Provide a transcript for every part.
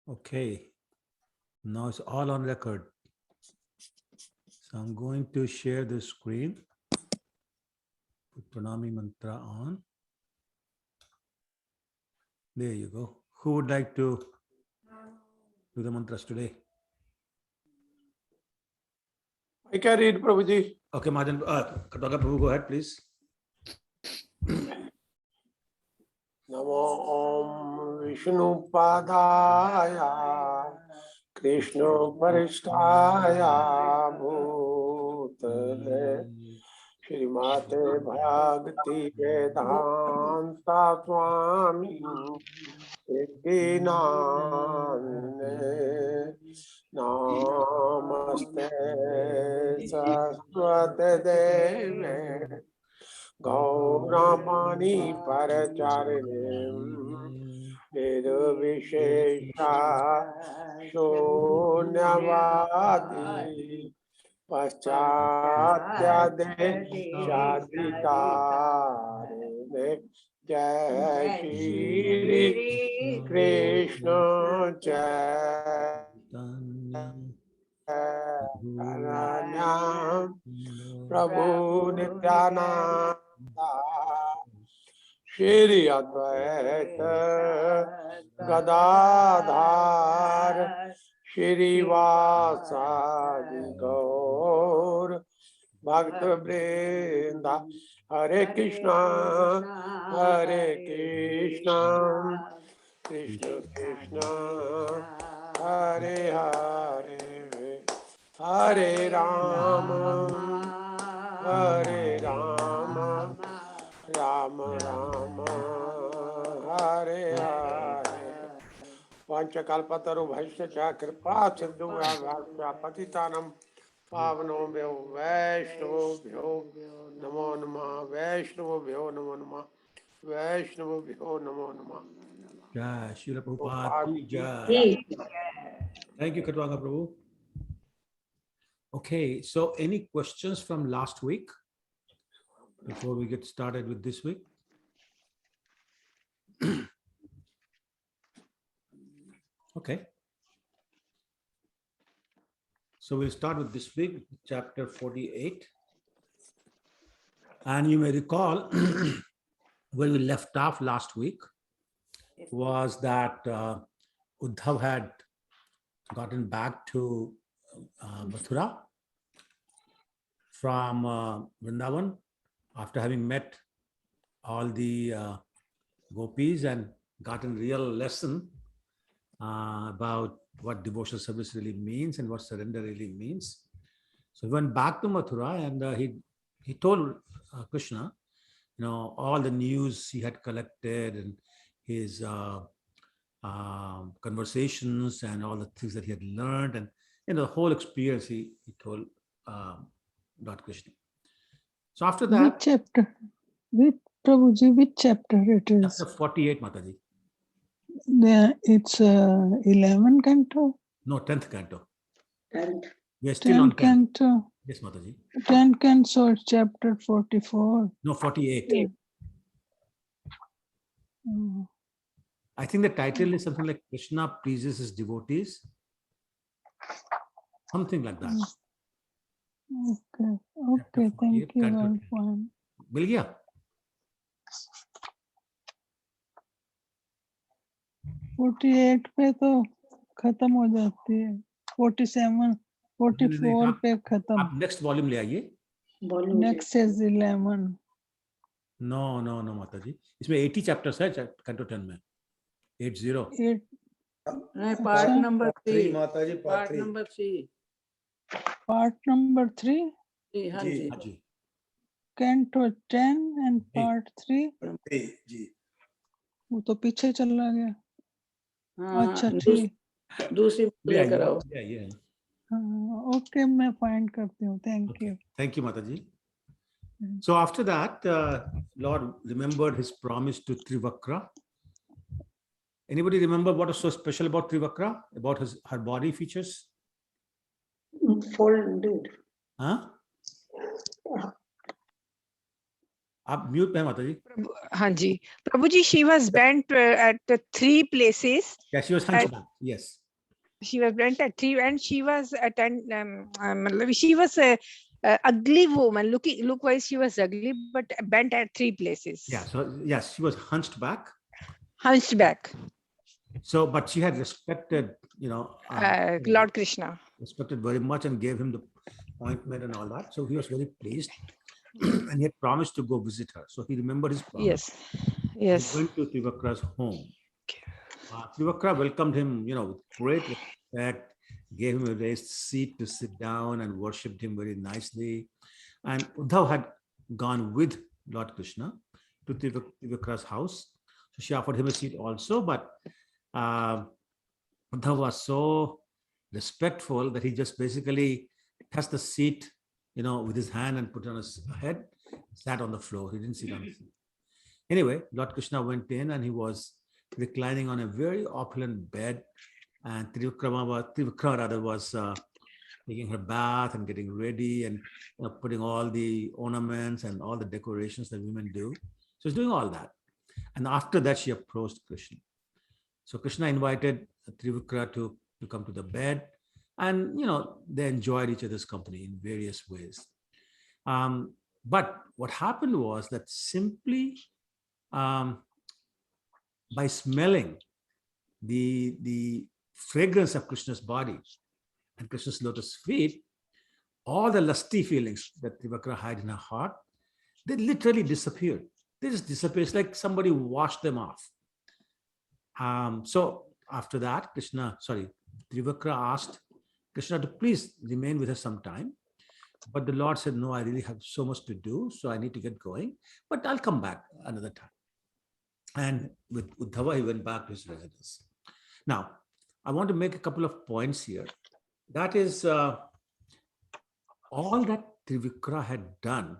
Okay, now it's all on record. So I'm going to share the screen. Put Pranami Mantra on. There you go. Who would like to do the mantras today? I can read, Prabhuji. Okay, Madan, Kataka Prabhu, go ahead, please. Namo Om Vishnu Padaya Krishna Parishthaya Bhutale Shrimate Bhagati Vedanta Swami Nine Namaste Saraswate Deve Gauramani Paracharinim Nirvishesha Shunyavadi Paschatya Deshaधिकारने Jai Shri Krishna Chaitanya Prabhu Nityananda Shri Advaita Gadadhar Shri Vasadi Gaur Bhakta Vrinda Hare Krishna Krishna Krishna Hare Hare Hare Rama Rama Rama Hare Hare Vanchakalpataru Bhaishya Kripa Sindhu Bhakta Patitanam Pavano Vaishnavabhyo Namo Namah Vaishnavabhyo Namo Namah Vaishnavabhyo Namo Namah. Jai Srila Prabhupada ki jai. Thank you, Katwanga Prabhu. Okay, so any questions from last week before we get started with this week? Okay. So we'll start with this week, chapter 48. And you may recall where we left off last week was that Uddhav had gotten back to Mathura from Vrindavan after having met all the gopis and gotten real lesson about what devotional service really means and what surrender really means. So he went back to Mathura and he told Krishna, all the news he had collected and his conversations and all the things that he had learned and the whole experience he told Lord Krishna. So after that, which chapter? Prabhuji, which chapter it is? Chapter 48, Mataji. It's 11 canto? No, 10th canto. 10th. We are still on 10th. Canto. Yes, Mataji. 10 canto, so it's chapter 44. No, 48. Yeah. Oh. I think the title is something like Krishna pleases his devotees. Something like that. Okay, okay, thank you. Canto 10. Fine. मिल गया? 48 पे तो खत्म हो जाती है, 47, 44 पे खत्म. आप नेक्स्ट वॉल्यूम ले आइए. Next is 11. नो माता जी, इसमें 80 चैप्टर्स है कैंटो 10 में. 80. पार्ट नंबर 3 माता जी, पार्ट नंबर 3. Part number 3. हाँ जी. Canto 10 and part 3. जी. वो तो पीछे चला गया. अच्छा हाँ, ठीक. दूसरी लेकर आओ. Okay, मैं find करती हूँ. Thank you. Thank you, Mataji. So after that, Lord remembered his promise to Trivakra. Anybody remember what was so special about Trivakra? About her body features? Folded. Huh? आप म्यूट पे हैं माता जी. हाँ जी, Prabhuji, she was bent at 3 places. Yeah, she was hunchback. Yes. She was bent at 3, and she was she was a ugly woman. Look wise, she was ugly, but bent at 3 places. Yeah. So yes, she was hunched back. Hunched back. So, but she had respected, Lord Krishna. respected very much and gave him the ointment and all that. So he was very pleased, and he had promised to go visit her. So he remembered his promise. Yes. Yes. He went to Trivakra's home. Trivakra welcomed him, with great respect, gave him a raised seat to sit down and worshipped him very nicely. And Uddhav had gone with Lord Krishna to Trivakra's house. So she offered him a seat also, but Uddhav was so respectful that he just basically touched the seat, with his hand and put it on his head, sat on the floor. He didn't sit on the seat. Anyway, Lord Krishna went in and he was reclining on a very opulent bed, and Trivakra was taking her bath and getting ready and putting all the ornaments and all the decorations that women do. So she's doing all that. And after that, she approached Krishna. So Krishna invited Trivakra to come to the bed, and they enjoyed each other's company in various ways. But what happened was that simply by smelling the fragrance of Krishna's body and Krishna's lotus feet, all the lusty feelings that Trivakra had in her heart, they literally disappeared. They just disappeared. It's like somebody washed them off. So after that, Trivakra asked Krishna to please remain with her some time. But the Lord said, no, I really have so much to do, so I need to get going, but I'll come back another time. And with Uddhava, he went back to his residence. Now, I want to make a couple of points here. That is, all that Trivikra had done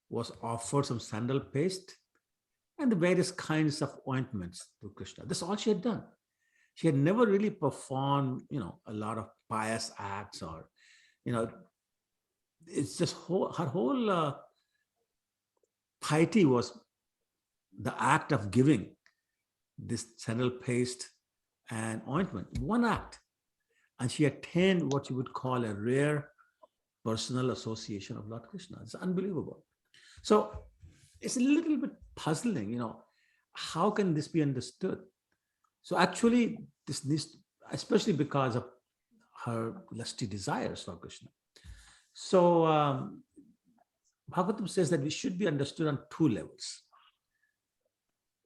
was offer some sandal paste and the various kinds of ointments to Krishna. That's all she had done. She had never really performed, a lot of pious acts or, it's just her whole piety was the act of giving this sandal paste and ointment, one act. And she attained what you would call a rare personal association of Lord Krishna. It's unbelievable. So it's a little bit puzzling, how can this be understood? So actually, this needs, especially because of her lusty desires for Krishna. So Bhagavatam says that we should be understood on 2 levels.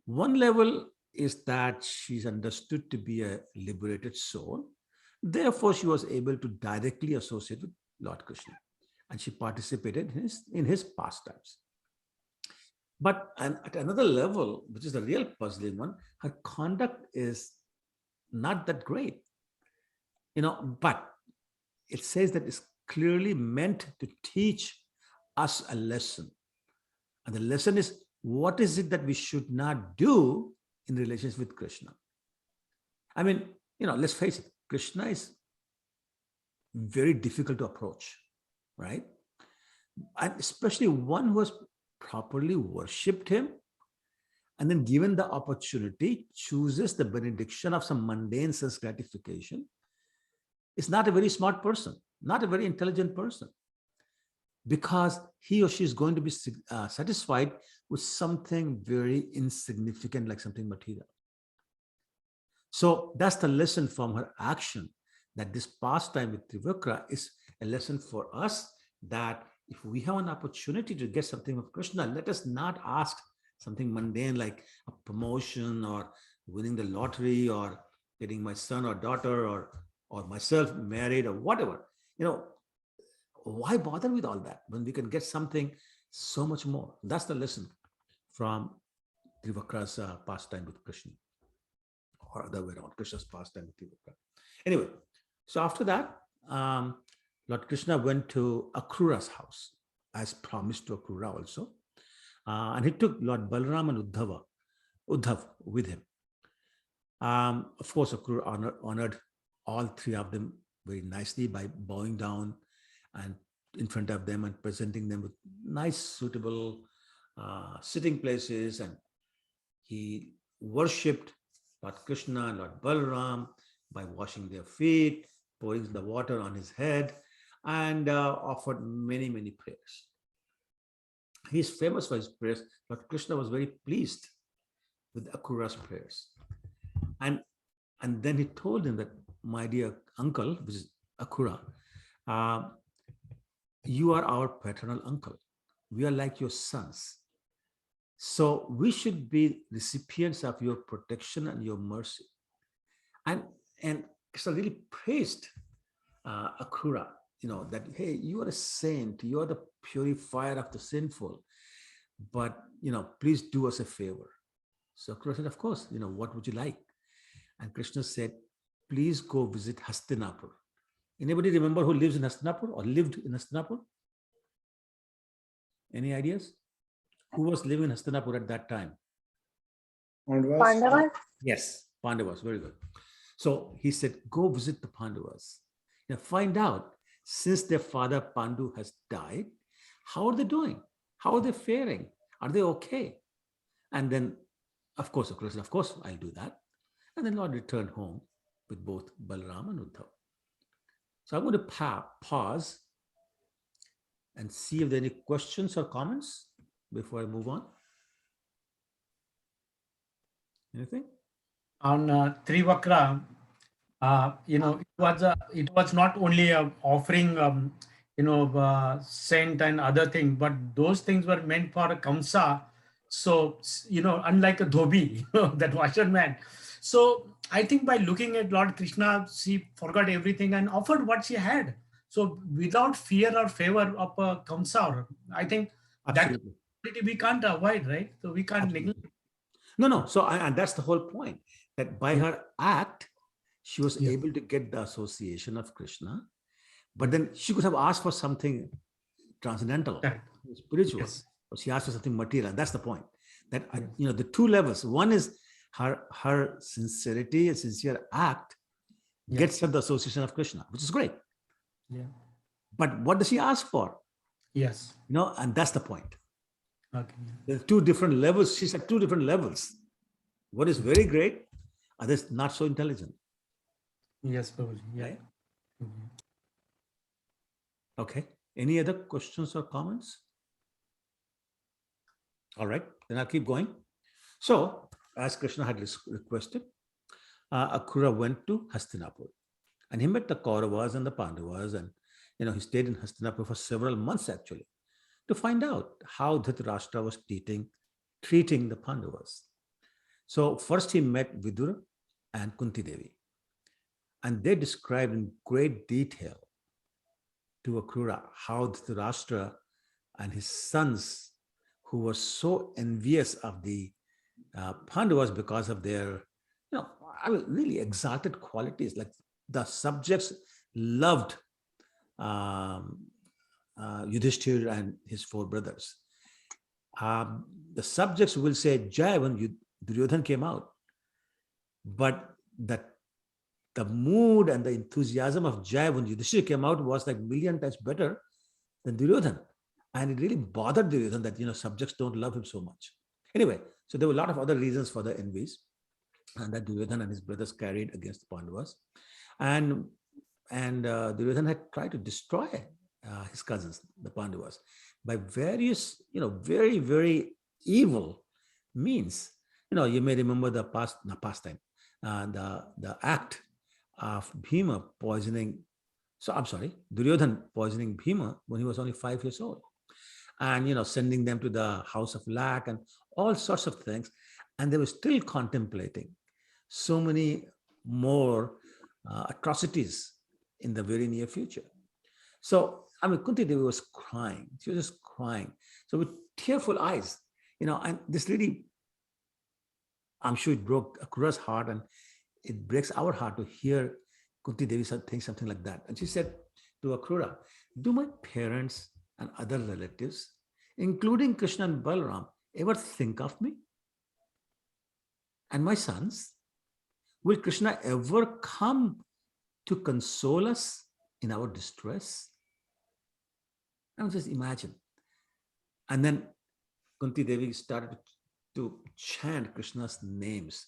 One level is that she's understood to be a liberated soul. Therefore, she was able to directly associate with Lord Krishna, and she participated in his pastimes. But at another level, which is the real puzzling one, her conduct is not that great. But it says that it's clearly meant to teach us a lesson. And the lesson is, what is it that we should not do in relations with Krishna? I mean, let's face it, Krishna is very difficult to approach, right? And especially one who has properly worshipped him and then given the opportunity, chooses the benediction of some mundane sense gratification, is not a very smart person, not a very intelligent person, because he or she is going to be satisfied with something very insignificant, like something material. So that's the lesson from her action, that this pastime with Trivakra is a lesson for us, that if we have an opportunity to get something of Krishna, let us not ask something mundane like a promotion or winning the lottery or getting my son or daughter or myself married or whatever. Why bother with all that when we can get something so much more? That's the lesson from Trivakra's pastime with Krishna, or other way around, Krishna's pastime with Trivakra. Anyway, so after that, Lord Krishna went to Akrura's house, as promised to Akrura also. And he took Lord Balaram and Uddhav with him. Of course, Akrura honored all 3 of them very nicely by bowing down and in front of them and presenting them with nice, suitable sitting places, and he worshipped Lord Krishna and Lord Balaram by washing their feet, pouring the water on his head, and offered many, many prayers. He's famous for his prayers, but Krishna was very pleased with Akrura's prayers. And then he told him that, my dear uncle, which is Akrura, you are our paternal uncle. We are like your sons. So we should be recipients of your protection and your mercy. And Krishna really praised Akrura, that, hey, you are a saint, you are the purifier of the sinful, but, please do us a favor. So Akrura said, of course, what would you like? And Krishna said, please go visit Hastinapur. Anybody remember who lives in Hastinapur or lived in Hastinapur? Any ideas? Who was living in Hastinapur at that time? Pandavas? Yes, Pandavas, very good. So he said, go visit the Pandavas. Find out, since their father Pandu has died, how are they doing? How are they faring? Are they okay? And then, of course, I'll do that. And then Lord returned home with both Balaram and Uddhav. So I'm going to pause and see if there are any questions or comments before I move on. Anything? On Trivakra, it was not only offering, scent and other things, but those things were meant for Kamsa. So, unlike a dhobi, that washerman. So I think by looking at Lord Krishna, she forgot everything and offered what she had. So without fear or favor of Kamsa, I think Absolutely. that we can't avoid, right? So we can't neglect. No. So, and that's the whole point, that by her act, she was able to get the association of Krishna, but then she could have asked for something transcendental, spiritual, but she asked for something material. And that's the point, that, the two levels. One is her sincerity, a sincere act gets her the association of Krishna, which is great. Yeah. But what does she ask for? Yes. And that's the point. Okay. There are two different levels. She's at two different levels. One is very great, others not so intelligent. Yes, Prabhuji. Yeah. Right? Okay. Any other questions or comments? All right, then I'll keep going. So, as Krishna had requested, Akrura went to Hastinapur, and he met the Kauravas and the Pandavas, and he stayed in Hastinapur for several months actually, to find out how Dhritarashtra was treating the Pandavas. So first he met Vidura and Kunti Devi, and they described in great detail to Akrura how Dhritarashtra and his sons, who were so envious of the Pandavas because of their, really exalted qualities, like the subjects loved Yudhishthir and his four brothers. The subjects will say Jai when Duryodhan came out, but the mood and the enthusiasm of Jai when Yudhishthir came out was like a million times better than Duryodhan. And it really bothered Duryodhan that, subjects don't love him so much. Anyway, so there were a lot of other reasons for the envies and that Duryodhan and his brothers carried against the Pandavas. And Duryodhan had tried to destroy his cousins, the Pandavas, by various, very, very evil means. You may remember the act of Bhima poisoning. So I'm sorry, Duryodhan poisoning Bhima when he was only 5 years old, and sending them to the house of lac and all sorts of things, and they were still contemplating so many more atrocities in the very near future. So Kunti Devi was crying. She was just crying. So with tearful eyes, and this really, I'm sure it broke Akrura's heart, and it breaks our heart to hear Kunti Devi think something like that. And she said to Akrura, do my parents and other relatives, including Krishna and Balaram, ever think of me? And my sons? Will Krishna ever come to console us in our distress? Just imagine. And then Kunti Devi started to chant Krishna's names,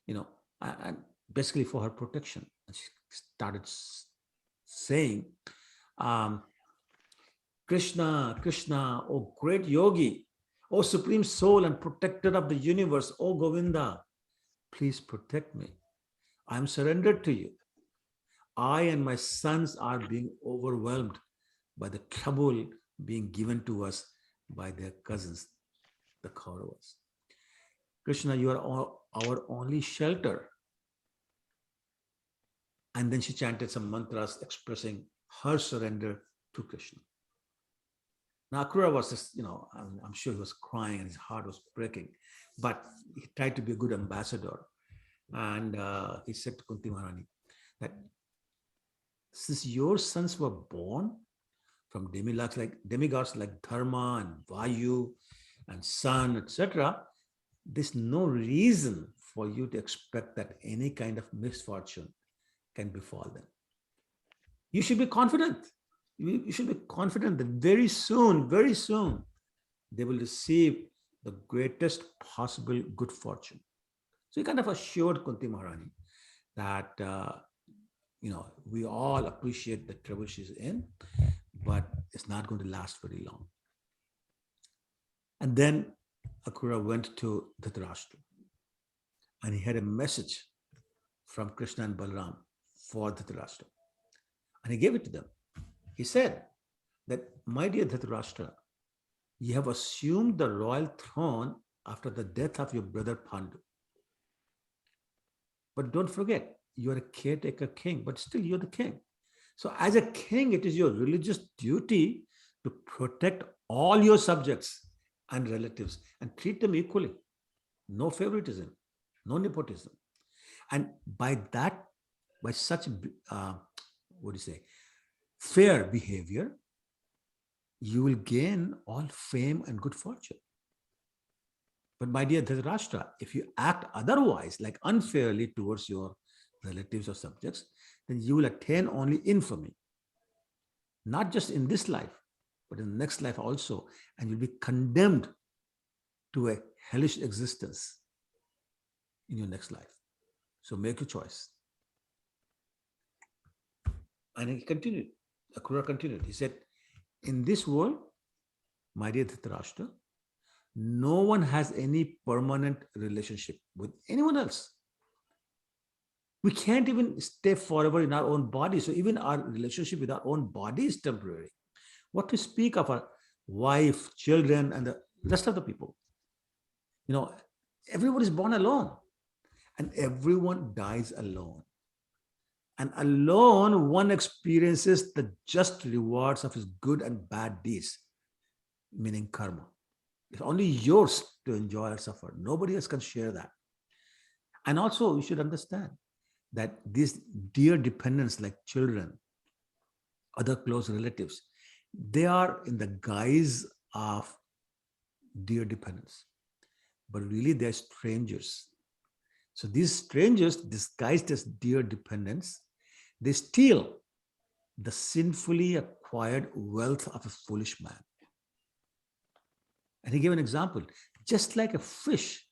and basically for her protection. And she started saying, Krishna, Krishna, O great yogi, O supreme soul and protector of the universe, O Govinda, please protect me. I am surrendered to you. I and my sons are being overwhelmed by the trouble being given to us by their cousins, the Kauravas. Krishna, you are our only shelter. And then she chanted some mantras expressing her surrender to Krishna. Now, Akrura was just, I'm sure he was crying and his heart was breaking, but he tried to be a good ambassador. And he said to Kunti Maharani that since your sons were born from demigods like Dharma and Vayu and Sun, etc., there's no reason for you to expect that any kind of misfortune can befall them. You should be confident. You should be confident that very soon, they will receive the greatest possible good fortune. So he kind of assured Kunti Maharani that, we all appreciate the trouble she's in, but it's not going to last very long. And then Akrura went to Dhritarashtra and he had a message from Krishna and Balaram for Dhritarashtra. And he gave it to them. He said that, my dear Dhritarashtra, you have assumed the royal throne after the death of your brother Pandu. But don't forget, you are a caretaker king, but still you're the king. So as a king, it is your religious duty to protect all your subjects and relatives and treat them equally. No favoritism, no nepotism. And by such, fair behavior, you will gain all fame and good fortune. But my dear Dhritarashtra, if you act otherwise, like unfairly towards your relatives or subjects, then you will attain only infamy. Not just in this life, but in the next life also. And you'll be condemned to a hellish existence in your next life. So make your choice. And he continued. Akrura continued. He said, in this world, my dear Dhritarashtra, no one has any permanent relationship with anyone else. We can't even stay forever in our own body. So even our relationship with our own body is temporary. What to speak of our wife, children, and the rest of the people? Everyone is born alone and everyone dies alone. And alone, one experiences the just rewards of his good and bad deeds, meaning karma. It's only yours to enjoy or suffer. Nobody else can share that. And also, you should understand that these dear dependents like children, other close relatives, they are in the guise of dear dependents, but really they're strangers. So these strangers, disguised as dear dependents, they steal the sinfully acquired wealth of a foolish man. And he gave an example. Just like a fish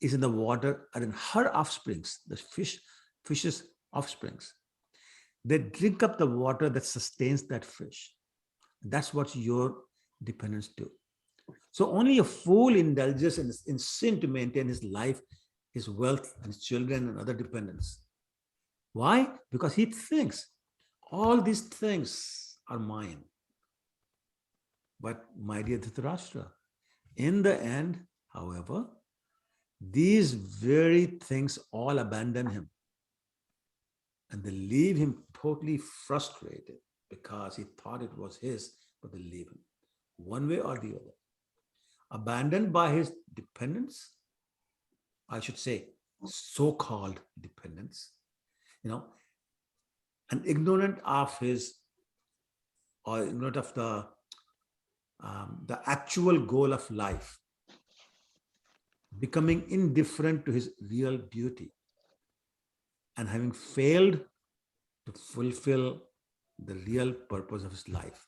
is in the water, and in her offsprings, the fish's offsprings, they drink up the water that sustains that fish. That's what your dependents do. So only a fool indulges in sin to maintain his life, his wealth, and his children and other dependents. Why? Because he thinks all these things are mine. But my dear Dhritarashtra, in the end, however, these very things all abandon him and they leave him totally frustrated because he thought it was his, but they leave him one way or the other. Abandoned by his dependents, I should say, so-called dependents, and ignorant of the actual goal of life, becoming indifferent to his real beauty, and having failed to fulfill the real purpose of his life.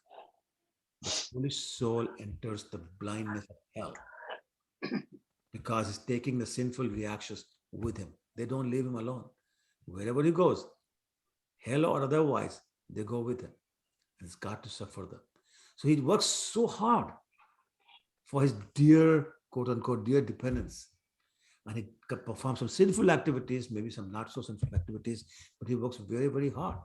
the foolish soul enters the blindness of hell because he's taking the sinful reactions with him. They don't leave him alone. Wherever he goes, hell or otherwise, they go with him. And he's got to suffer them. So he works so hard for his dear, quote unquote, dear dependents. And he performs some sinful activities, maybe some not so sinful activities, but he works very, very hard.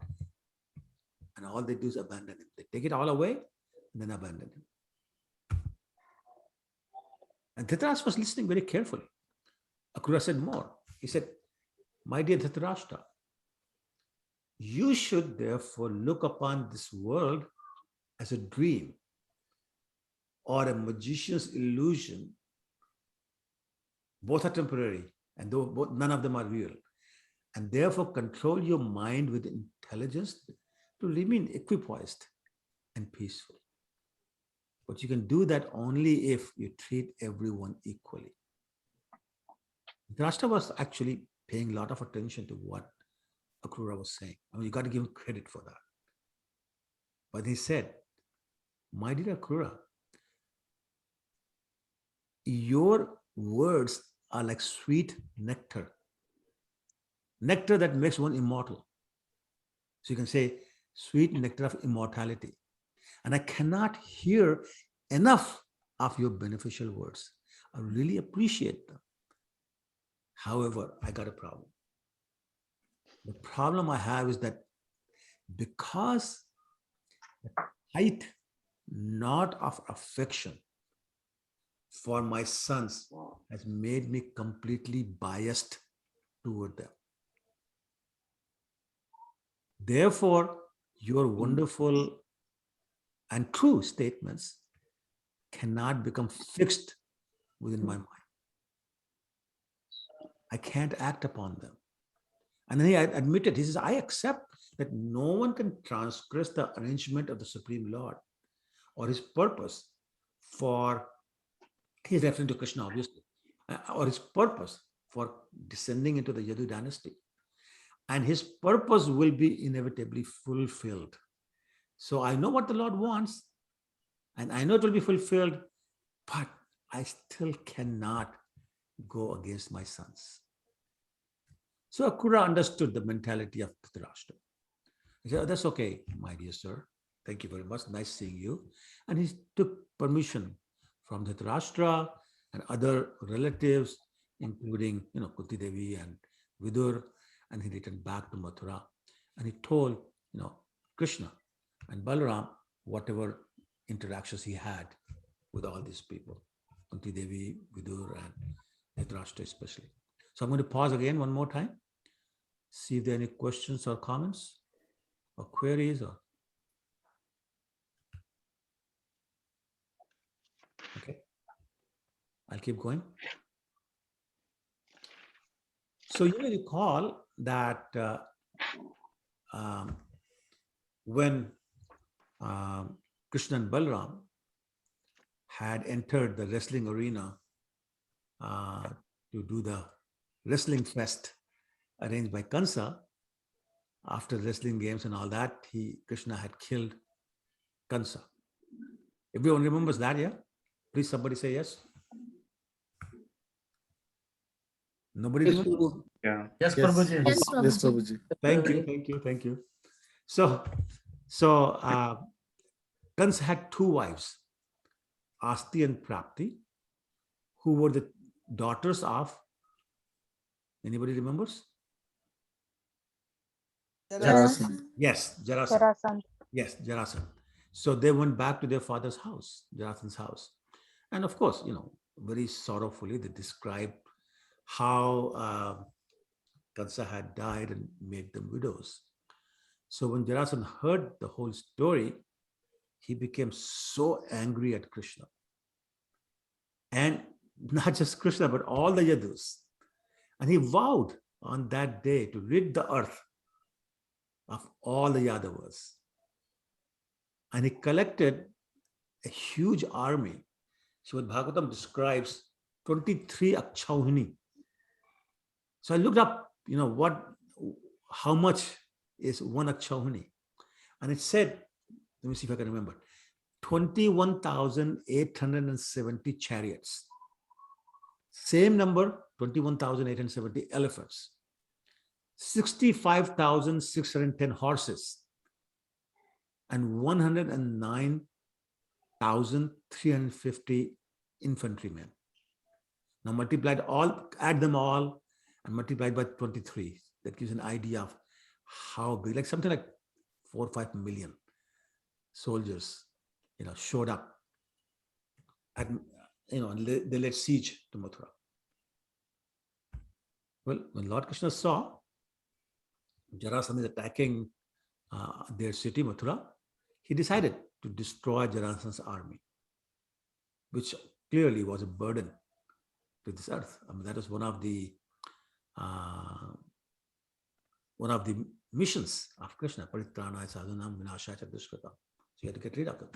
And all they do is abandon him. They take it all away and then abandon him. And Dhritarashtra was listening very carefully. Akrura said more. He said, my dear Dhritarashtra, you should therefore look upon this world as a dream or a magician's illusion. Both are temporary, and though none of them are real. And therefore control your mind with intelligence to remain equipoised and peaceful. But you can do that only if you treat everyone equally. Dhritarashtra was actually paying a lot of attention to what Akrura was saying. I mean, you got to give him credit for that. But he said, my dear Akrura, your words are like sweet nectar. Nectar that makes one immortal. So you can say sweet nectar of immortality. And I cannot hear enough of your beneficial words. I really appreciate them. However, I got a problem. The problem I have is that because the tight knot of affection for my sons has made me completely biased toward them. Therefore, your wonderful and true statements cannot become fixed within my mind. I can't act upon them. And then he admitted, he says, I accept that no one can transgress the arrangement of the Supreme Lord or his purpose for, he's referring to Krishna obviously, or his purpose for descending into the Yadu dynasty. And his purpose will be inevitably fulfilled. So I know what the Lord wants, and I know it will be fulfilled, but I still cannot go against my sons. So Akrura understood the mentality of Dhritarashtra. He said, oh, that's okay, my dear sir. Thank you very much. Nice seeing you. And he took permission from Dhritarashtra and other relatives, including, Kunti Devi and Vidur, and he returned back to Mathura. And he told, Krishna and Balaram whatever interactions he had with all these people, Kunti Devi, Vidur, and Dhritarashtra especially. So I'm going to pause again one more time, see if there are any questions or comments or queries or. Okay, I'll keep going. So you may recall that when Krishna and Balaram had entered the wrestling arena to do the wrestling fest arranged by Kansa, after wrestling games and all that, Krishna had killed Kansa. Everyone remembers that, yeah? Please, somebody say yes. Nobody remembers? Yeah. Yes, Prabhuji. Yes, Prabhuji. Thank you. So Kansa had two wives, Asti and Prapti, who were the daughters of, anybody remembers? Jarasandha. Yes, Jarasandha. Yes, Jarasandha. So they went back to their father's house, Jarasandha's house. And of course, very sorrowfully, they described how Kansa had died and made them widows. So when Jarasandha heard the whole story, he became so angry at Krishna. And not just Krishna, but all the Yadus. And he vowed on that day to rid the earth of all the Yadavas. And he collected a huge army. Srimad Bhagavatam describes 23 Akshauhini. So I looked up, how much is one Akshauhini? And it said, let me see if I can remember, 21,870 chariots. Same number, 21,870 elephants. 65,610 horses. And 109,350 infantrymen. Now add them all and multiplied by 23. That gives an idea of how big, like something like 4 or 5 million soldiers, showed up and, they laid siege to Mathura. Well, when Lord Krishna saw Jarasandha is attacking their city, Mathura, he decided to destroy Jarasandha's army, which clearly was a burden to this earth. I mean, that was one of the missions of Krishna, Paritranaya Sadhanam Vinashaya Dushkrata. So he had to get rid of them.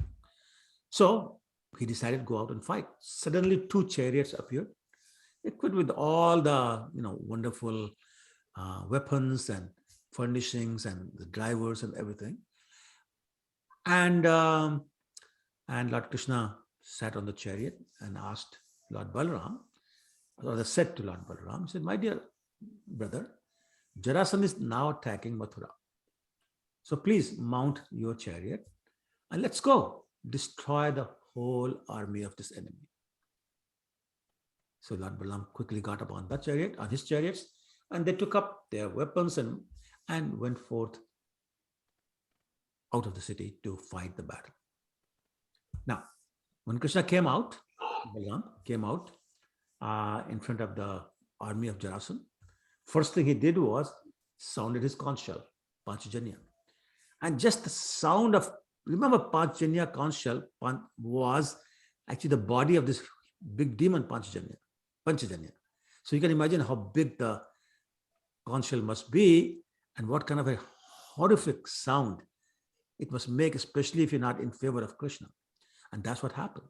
So he decided to go out and fight. Suddenly 2 chariots appeared, equipped with all the wonderful weapons and furnishings and the drivers and everything. And Lord Krishna sat on the chariot and asked Lord Balaram, or said to Lord Balaram, he said, my dear brother, Jarasandha is now attacking Mathura. So please mount your chariot and let's go destroy the whole army of this enemy. So Lord Balaram quickly got up on his chariots, and they took up their weapons and went forth out of the city to fight the battle. Now, when Krishna came out, Balaram came out in front of the army of Jarasandha, first thing he did was sounded his conch shell, Panchajanya. And just the sound of, remember Panchajanya conch shell was actually the body of this big demon Panchajanya. So you can imagine how big the conch shell must be and what kind of a horrific sound it must make, especially if you're not in favor of Krishna. And that's what happened.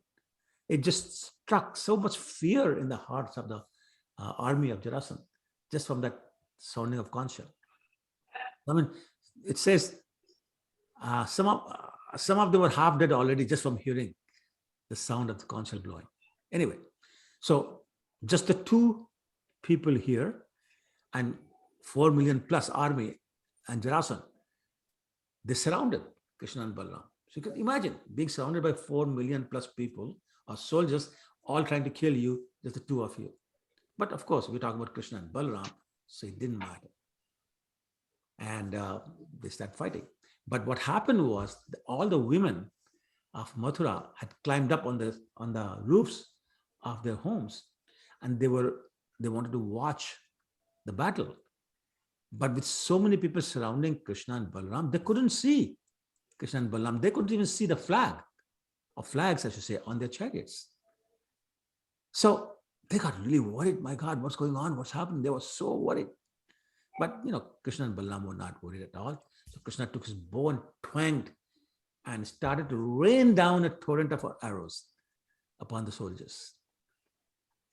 It just struck so much fear in the hearts of the army of Jarasandha, just from that sounding of conch shell. I mean, it says some of them were half dead already just from hearing the sound of the conch shell blowing. Anyway, so just the 2 people here and 4 million plus army and Jarasandha, they surrounded Krishna and Balaram. So you can imagine being surrounded by 4 million plus people or soldiers all trying to kill you, just the 2 of you. But of course, we're talking about Krishna and Balaram, so it didn't matter. And they started fighting. But what happened was all the women of Mathura had climbed up on the roofs of their homes, and they wanted to watch the battle. But with so many people surrounding Krishna and Balaram, they couldn't see Krishna and Balaram. They couldn't even see the flags, I should say, on their chariots. So they got really worried. My God, what's going on? What's happening? They were so worried. But, Krishna and Balaram were not worried at all. So Krishna took his bow and twanged and started to rain down a torrent of arrows upon the soldiers.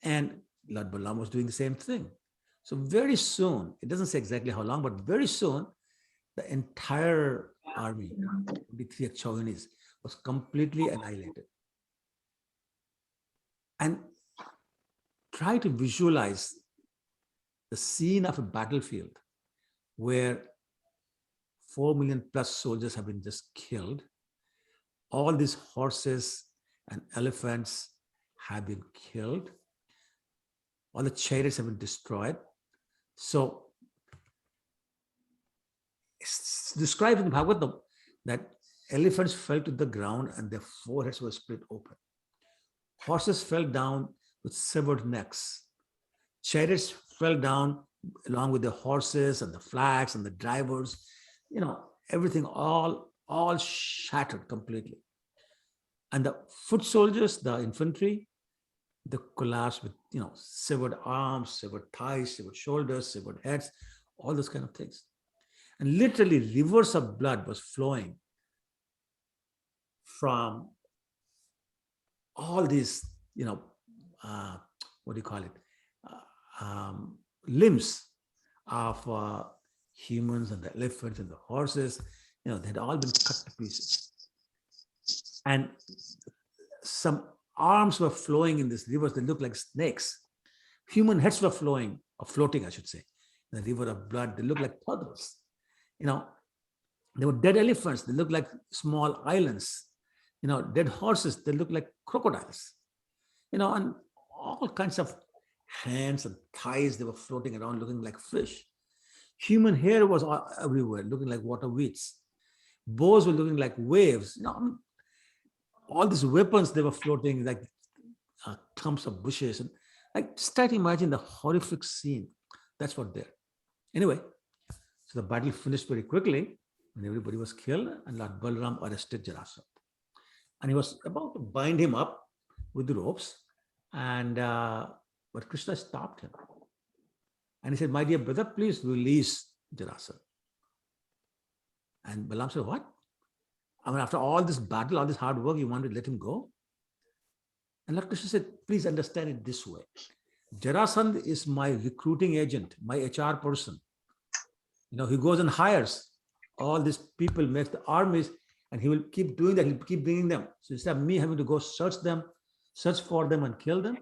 And Lord Balaram was doing the same thing. So very soon, it doesn't say exactly how long, but very soon, the entire army, the 3 Akshauhinis, was completely annihilated. And try to visualize the scene of a battlefield where 4 million plus soldiers have been just killed. All these horses and elephants have been killed. All the chariots have been destroyed. So it's described in Bhagavatam that elephants fell to the ground and their foreheads were split open. Horses fell down with severed necks. Chariots fell down along with the horses and the flags and the drivers. Everything all shattered completely. And the foot soldiers, the infantry, they collapsed with, severed arms, severed thighs, severed shoulders, severed heads, all those kind of things. And literally rivers of blood was flowing from all these, limbs of humans and the elephants and the horses. They had all been cut to pieces. and some arms were flowing in this river. They looked like snakes. Human heads were flowing, or floating, I should say, in the river of blood. They looked like turtles. They were dead elephants. They looked like small islands. Dead horses. They looked like crocodiles. And all kinds of hands and thighs. They were floating around, looking like fish. Human hair was everywhere, looking like water weeds. Bows were looking like waves. All these weapons, they were floating like clumps of bushes. And just try to imagine the horrific scene. That's what there. Anyway, so the battle finished very quickly when everybody was killed, and Lord Balram arrested Jarasandha. And he was about to bind him up with the ropes, but Krishna stopped him. And he said, "My dear brother, please release Jarasandha." And Balaram said, "What? After all this battle, all this hard work, you want to let him go?" And Lord Krishna said, "Please understand it this way. Jarasandha is my recruiting agent, my HR person. He goes and hires all these people, makes the armies, and he will keep doing that. He'll keep bringing them. So instead of me having to go search for them and kill them,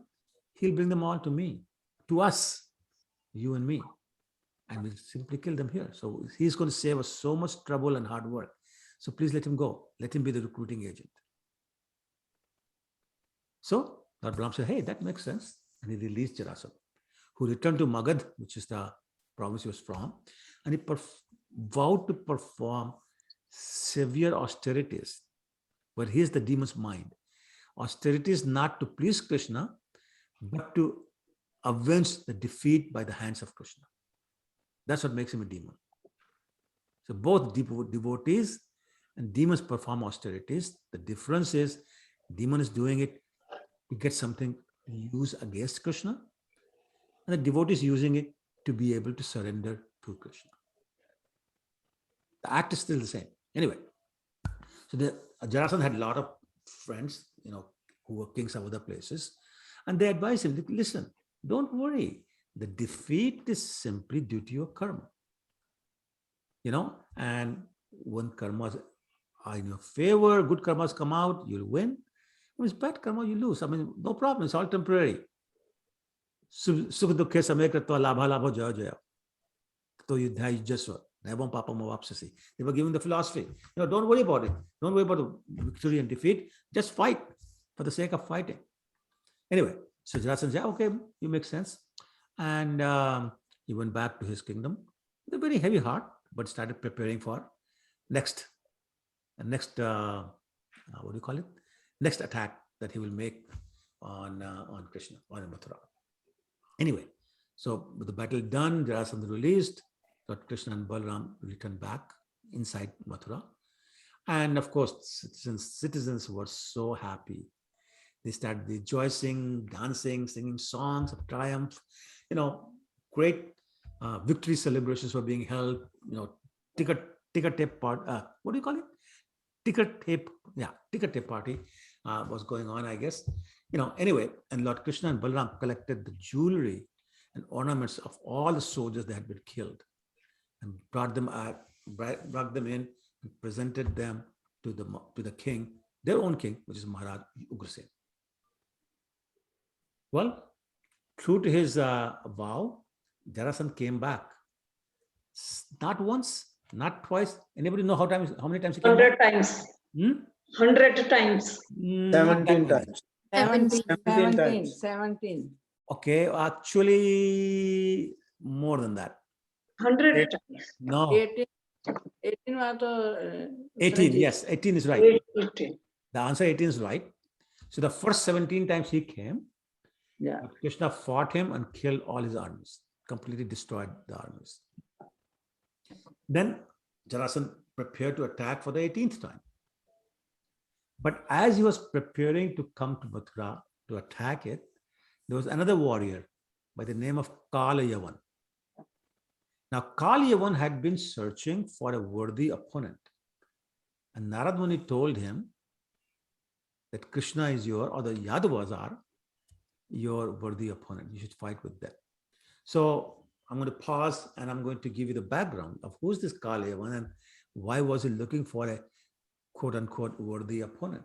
he'll bring them all to me, to us, you and me. And we'll simply kill them here. So he's going to save us so much trouble and hard work. So please let him go. Let him be the recruiting agent." So Lord Brahma said, "Hey, that makes sense." And he released Jarasandha, who returned to Magad, which is the province he was from, and he vowed to perform severe austerities. But here's the demon's mind. Austerities not to please Krishna, but to avenge the defeat by the hands of Krishna. That's what makes him a demon. So both devotees and demons perform austerities. The difference is demon is doing it to get something to use against Krishna, and the devotee is using it to be able to surrender to Krishna. The act is still the same. Anyway, so Jarasandha had a lot of friends, who were kings of other places, and they advised him, "Listen, don't worry. The defeat is simply due to your karma. And when karmas are in your favor, good karmas come out, you'll win. When it's bad karma, you lose. No problem. It's all temporary. Sukha dukhe samay kritva labha labha jaya jaya. To yudhya yujasva. Naivam papam avapsasi. They were giving the philosophy. Don't worry about it. Don't worry about the victory and defeat. Just fight for the sake of fighting. Anyway, so Jarasandha said, "Okay, you make sense." And he went back to his kingdom with a very heavy heart, but started preparing for next attack that he will make on Krishna, on Mathura. Anyway, so with the battle done, Jarasandha released, Lord Krishna and Balaram returned back inside Mathura. And of course, citizens were so happy. They started rejoicing, dancing, singing songs of triumph. Great victory celebrations were being held. Ticker tape part. What do you call it? Ticker tape party was going on, I guess. Anyway, and Lord Krishna and Balaram collected the jewelry and ornaments of all the soldiers that had been killed, and brought them in and presented them to the king, their own king, which is Maharaj Ugrasen. Well, true to his vow, Jarasandha came back. Not once, not twice. Anybody know how many times he came 100 back? times. 100 times. 17 times. 17. Okay, actually more than that. 100 times. No, 18 was 18. Yes, 18 is right. 18. The answer 18 is right. So the first 17 times he came, Yeah. Krishna fought him and killed all his armies, completely destroyed the armies. Then Jarasandha prepared to attack for the 18th time. But as he was preparing to come to Mathura to attack it, there was another warrior by the name of Kalayavan. Now, Kalayavan had been searching for a worthy opponent. And Narad Muni told him that Krishna is or the Yadavas are your worthy opponent. You should fight with them. So I'm going to pause and I'm going to give you the background of who's this Kalayavan and why was he looking for a quote unquote worthy opponent.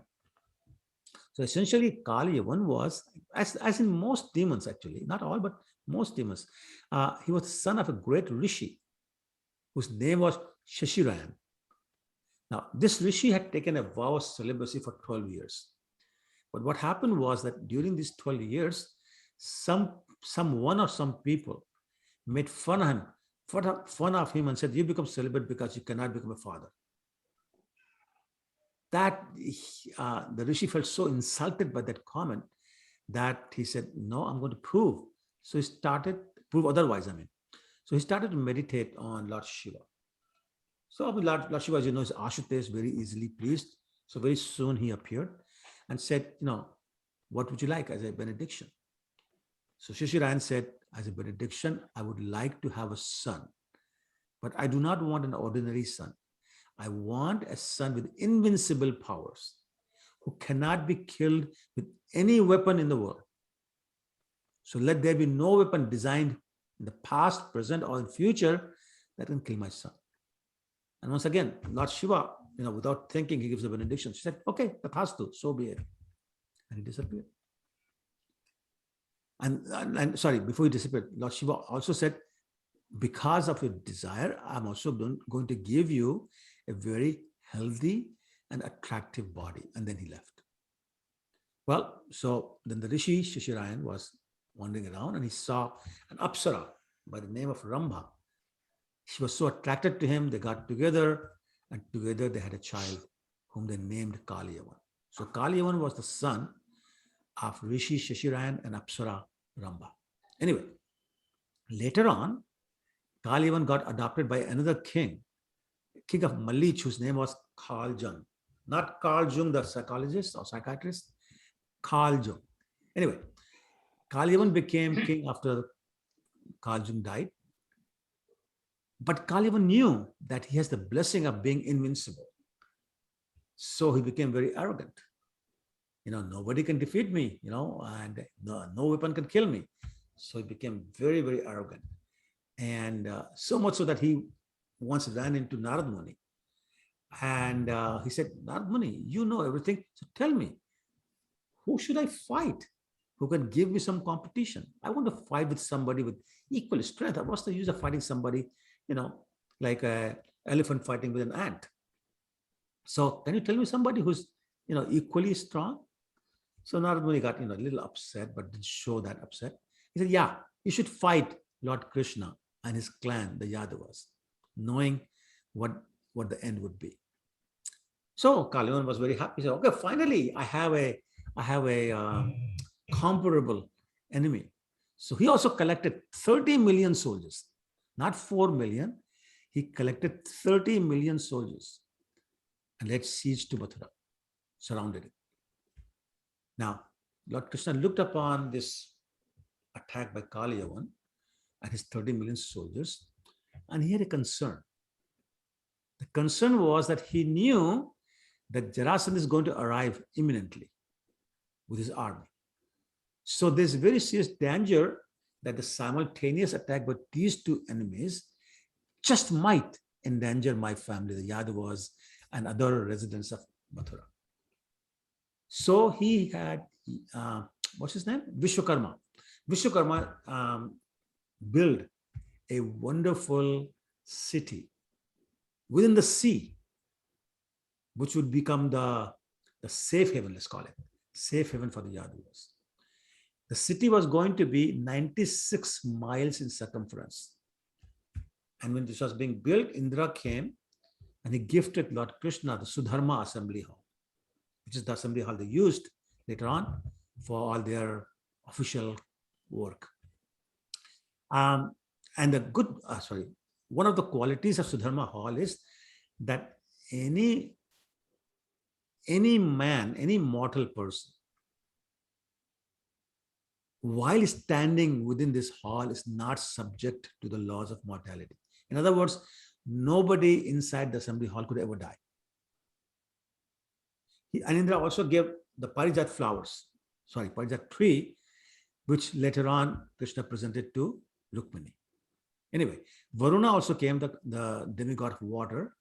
So essentially, Kali Yavan was, as in most demons actually, not all, but most demons, he was the son of a great rishi whose name was Shashirayan. Now, this rishi had taken a vow of celibacy for 12 years. But what happened was that during these 12 years, someone or some people made fun of him and said, you become celibate because you cannot become a father. That the rishi felt so insulted by that comment that he said, no, I'm going to prove. So he started prove otherwise, So he started to meditate on Lord Shiva. So Lord Shiva, as you know, is Ashutosh, very easily pleased. So very soon he appeared and said, what would you like as a benediction? So Shashirayan said, as a benediction, I would like to have a son, but I do not want an ordinary son. I want a son with invincible powers who cannot be killed with any weapon in the world. So let there be no weapon designed in the past, present, or in future that can kill my son. And once again, Lord Shiva, without thinking, he gives a benediction. She said, okay, tathastu, so be it. And he disappeared. And sorry, before he disappeared, Lord Shiva also said, because of your desire, I'm also going to give you a very healthy and attractive body. And then he left. Well, so then the Rishi Shashirayan was wandering around and he saw an Apsara by the name of Rambha. She was so attracted to him, they got together, and together they had a child whom they named Kali Yavan. So Kali Yavan was the son of Rishi Shashirayan and Apsara Rambha. Anyway, later on, Kali Yavan got adopted by another king of Malich, whose name was Carl Jung. Not Carl Jung, the psychologist or psychiatrist, Carl Jung. Anyway, Kali Yavan became king after Carl Jung died. But Kali Yavan knew that he has the blessing of being invincible. So he became very arrogant. Nobody can defeat me, and no weapon can kill me. So he became very, very arrogant. And so much so that he once ran into Narad Muni. And he said, Narad Muni, you know everything. So tell me, who should I fight? Who can give me some competition? I want to fight with somebody with equal strength. What's the use of fighting somebody, like an elephant fighting with an ant? So can you tell me somebody who's, equally strong? So Narad Muni got, a little upset, but didn't show that upset. He said, yeah, you should fight Lord Krishna and his clan, the Yadavas, knowing what the end would be. So Kali Yavan was very happy. He said, okay, finally, I have a comparable enemy. So he also collected 30 million soldiers, not 4 million. He collected 30 million soldiers and laid siege to Mathura, surrounded it. Now, Lord Krishna looked upon this attack by Kali Yavan and his 30 million soldiers, and he had a concern. The concern was that he knew that Jarasandha is going to arrive imminently with his army. So there's very serious danger that the simultaneous attack by these two enemies just might endanger my family, the Yadavas and other residents of Mathura. So he had, what's his name? Vishwakarma. Vishwakarma built a wonderful city within the sea, which would become the safe haven, let's call it, safe haven for the Yadavas. The city was going to be 96 miles in circumference. And when this was being built, Indra came and he gifted Lord Krishna the Sudharma Assembly Hall, which is the assembly hall they used later on for all their official work. And the one of the qualities of Sudharma Hall is that any man, any mortal person, while standing within this hall, is not subject to the laws of mortality. In other words, nobody inside the assembly hall could ever die. Anindra also gave the Parijat Parijat tree, which later on Krishna presented to Rukmini. Anyway, Varuna also came, the demigod of water,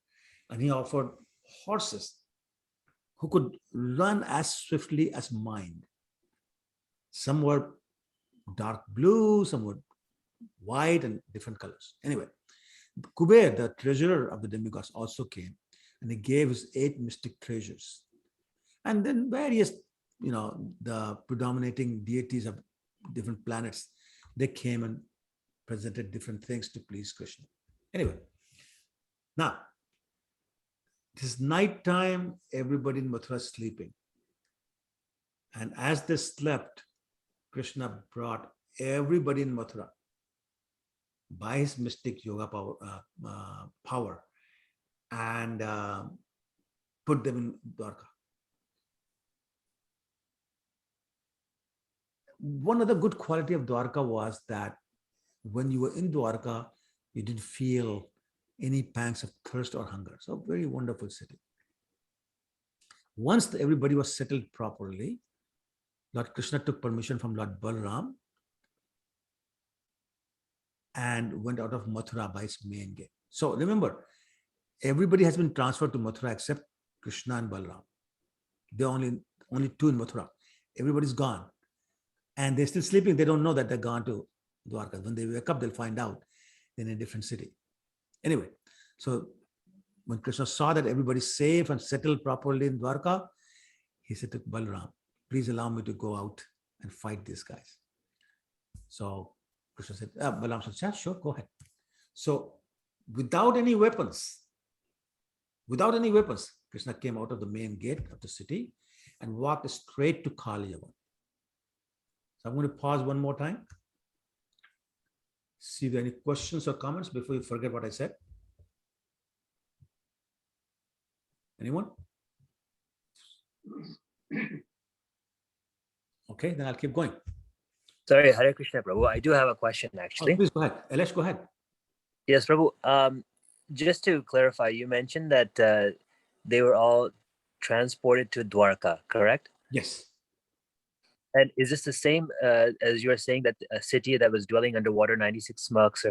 and he offered horses who could run as swiftly as mind. Some were dark blue, some were white and different colors. Anyway, Kuber, the treasurer of the demigods, also came, and he gave his 8 mystic treasures. And then various, the predominating deities of different planets, they came and presented different things to please Krishna. Anyway, now, it is night time, everybody in Mathura is sleeping. And as they slept, Krishna brought everybody in Mathura by his mystic yoga power and put them in Dwarka. One other good quality of Dwarka was that when you were in Dwarka, you didn't feel any pangs of thirst or hunger. So very wonderful city. Once everybody was settled properly, Lord Krishna took permission from Lord Balaram and went out of Mathura by his main gate. So remember, everybody has been transferred to Mathura except Krishna and Balaram. They're only 2 in Mathura. Everybody's gone. And they're still sleeping. They don't know that they're gone to Dwarka. When they wake up, they'll find out they're in a different city. Anyway, so when Krishna saw that everybody's safe and settled properly in Dwarka, he said to Balaram, please allow me to go out and fight these guys. So Krishna said, Balaram said, yeah, sure, go ahead. So without any weapons, Krishna came out of the main gate of the city and walked straight to Kaliyavan. So I'm going to pause one more time. See if there are any questions or comments before you forget what I said. Anyone? Okay, then I'll keep going. Sorry, Hare Krishna, Prabhu. I do have a question, actually. Please go ahead. Alesh, go ahead. Yes, Prabhu. Just to clarify, you mentioned that they were all transported to Dwarka, correct? Yes. And is this the same as you are saying that a city that was dwelling underwater 96 marks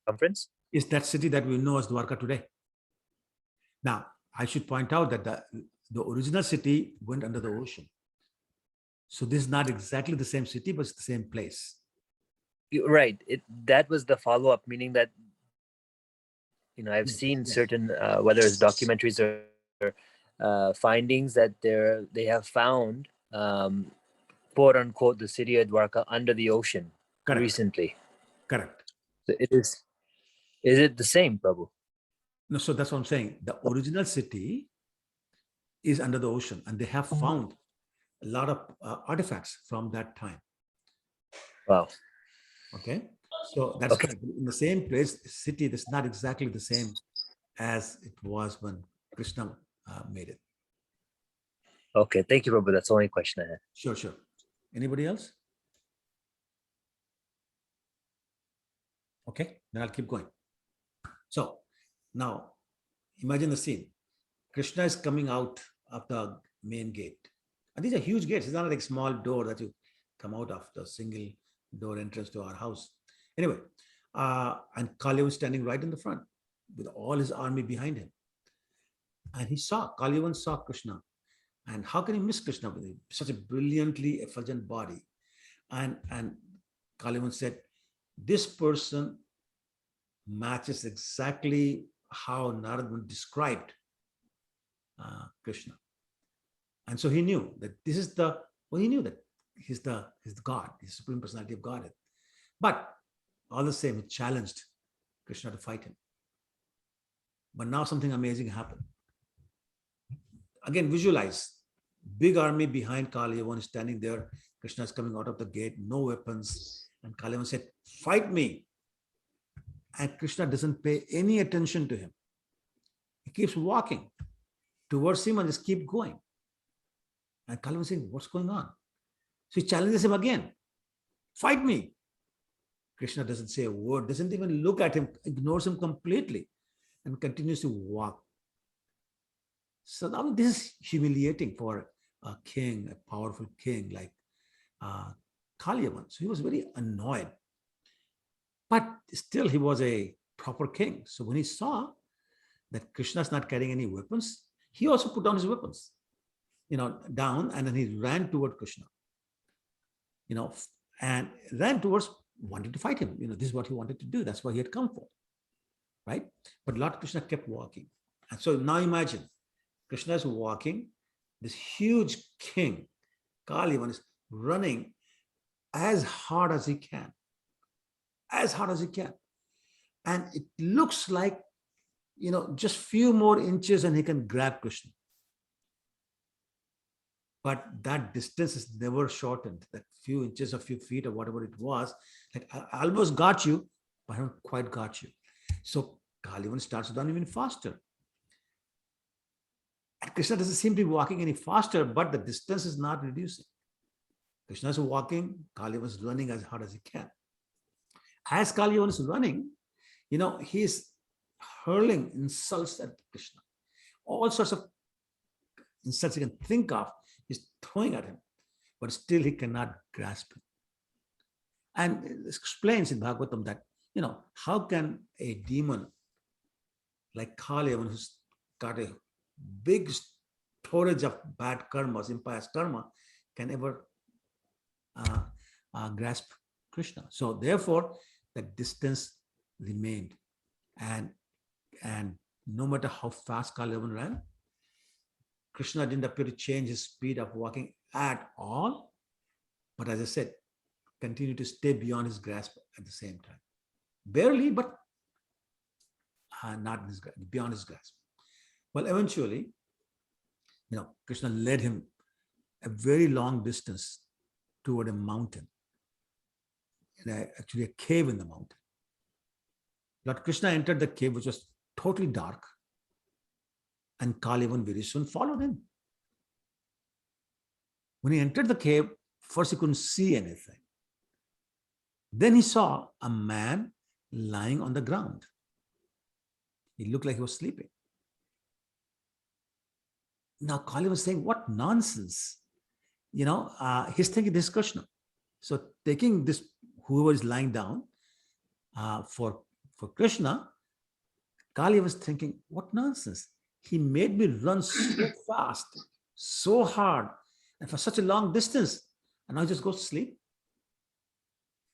circumference? Is that city that we know as Dwarka today. Now, I should point out that the original city went under the ocean. So this is not exactly the same city, but it's the same place. Right. That was the follow-up, meaning that, I've seen certain, whether it's documentaries or findings that they have found, quote unquote, the city of Dwarka under the ocean. Correct. Recently. Correct. So is it the same, Prabhu? No, so that's what I'm saying. The original city is under the ocean, and they have found a lot of artifacts from that time. Wow. Okay. So that's okay. In the same place, city that's not exactly the same as it was when Krishna made it. Okay. Thank you, Prabhu. That's the only question I had. Sure. Anybody else? Okay, then I'll keep going. So now imagine the scene. Krishna is coming out of the main gate. And these are huge gates. It's not like a small door that you come out of, the single door entrance to our house. Anyway, and Kaliyavan was standing right in the front with all his army behind him. And Kaliyavan saw Krishna. And how can he miss Krishna with such a brilliantly effulgent body? And Kaliyavan said, this person matches exactly how Narada described Krishna. And so he knew that he knew that he's the God, he's the Supreme Personality of Godhead. But all the same, he challenged Krishna to fight him. But now something amazing happened. Again, visualize. Big army behind Kaliyavan standing there. Krishna is coming out of the gate, no weapons. And Kaliyavan said, fight me. And Krishna doesn't pay any attention to him. He keeps walking towards him and just keep going. And Kaliyavan is saying, what's going on? So he challenges him again. Fight me. Krishna doesn't say a word, doesn't even look at him, ignores him completely, and continues to walk. So now this is humiliating for a king, a powerful king like Kaliyavan. So he was very annoyed. But still, he was a proper king. So when he saw that Krishna is not carrying any weapons, he also put down his weapons, down, and then he ran toward Krishna, and ran towards wanting to fight him. This is what he wanted to do. That's what he had come for, right? But Lord Krishna kept walking. And so now imagine, Krishna is walking, this huge king, Kalivan, is running as hard as he can, And it looks like, just few more inches and he can grab Krishna. But that distance is never shortened. That few inches or few feet or whatever it was, like I almost got you, but I haven't quite got you. So Kalivan starts to run even faster. And Krishna doesn't seem to be walking any faster, but the distance is not reducing. Krishna is walking, Kalivan is running as hard as he can. As Kalivan is running, he is hurling insults at Krishna. All sorts of insults you can think of, he's throwing at him, but still he cannot grasp him. And it explains in Bhagavatam that, how can a demon like Kalivan, who's got a big storage of bad karmas, impious karma, can ever grasp Krishna? So therefore, the distance remained. And no matter how fast Kalivan ran, Krishna didn't appear to change his speed of walking at all. But as I said, continued to stay beyond his grasp at the same time. Barely, but not in his, beyond his grasp. Well, eventually, Krishna led him a very long distance toward a mountain, actually a cave in the mountain. Lord Krishna entered the cave, which was totally dark, and Kalivan very soon followed him. When he entered the cave, first he couldn't see anything. Then he saw a man lying on the ground. He looked like he was sleeping. Now Kalivan was saying, what nonsense. He's thinking this is Krishna. So taking this, whoever is lying down for Krishna, Kalivan was thinking, what nonsense. He made me run so fast, so hard, and for such a long distance, and now just go to sleep.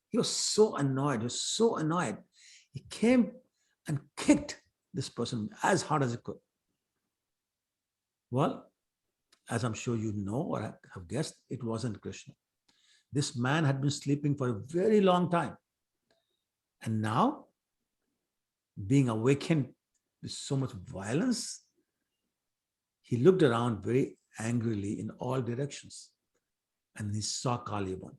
He was so annoyed. He came and kicked this person as hard as he could. Well, as I'm sure you know or have guessed, it wasn't Krishna. This man had been sleeping for a very long time. And now, being awakened with so much violence, he looked around very angrily in all directions. And he saw Kalivan.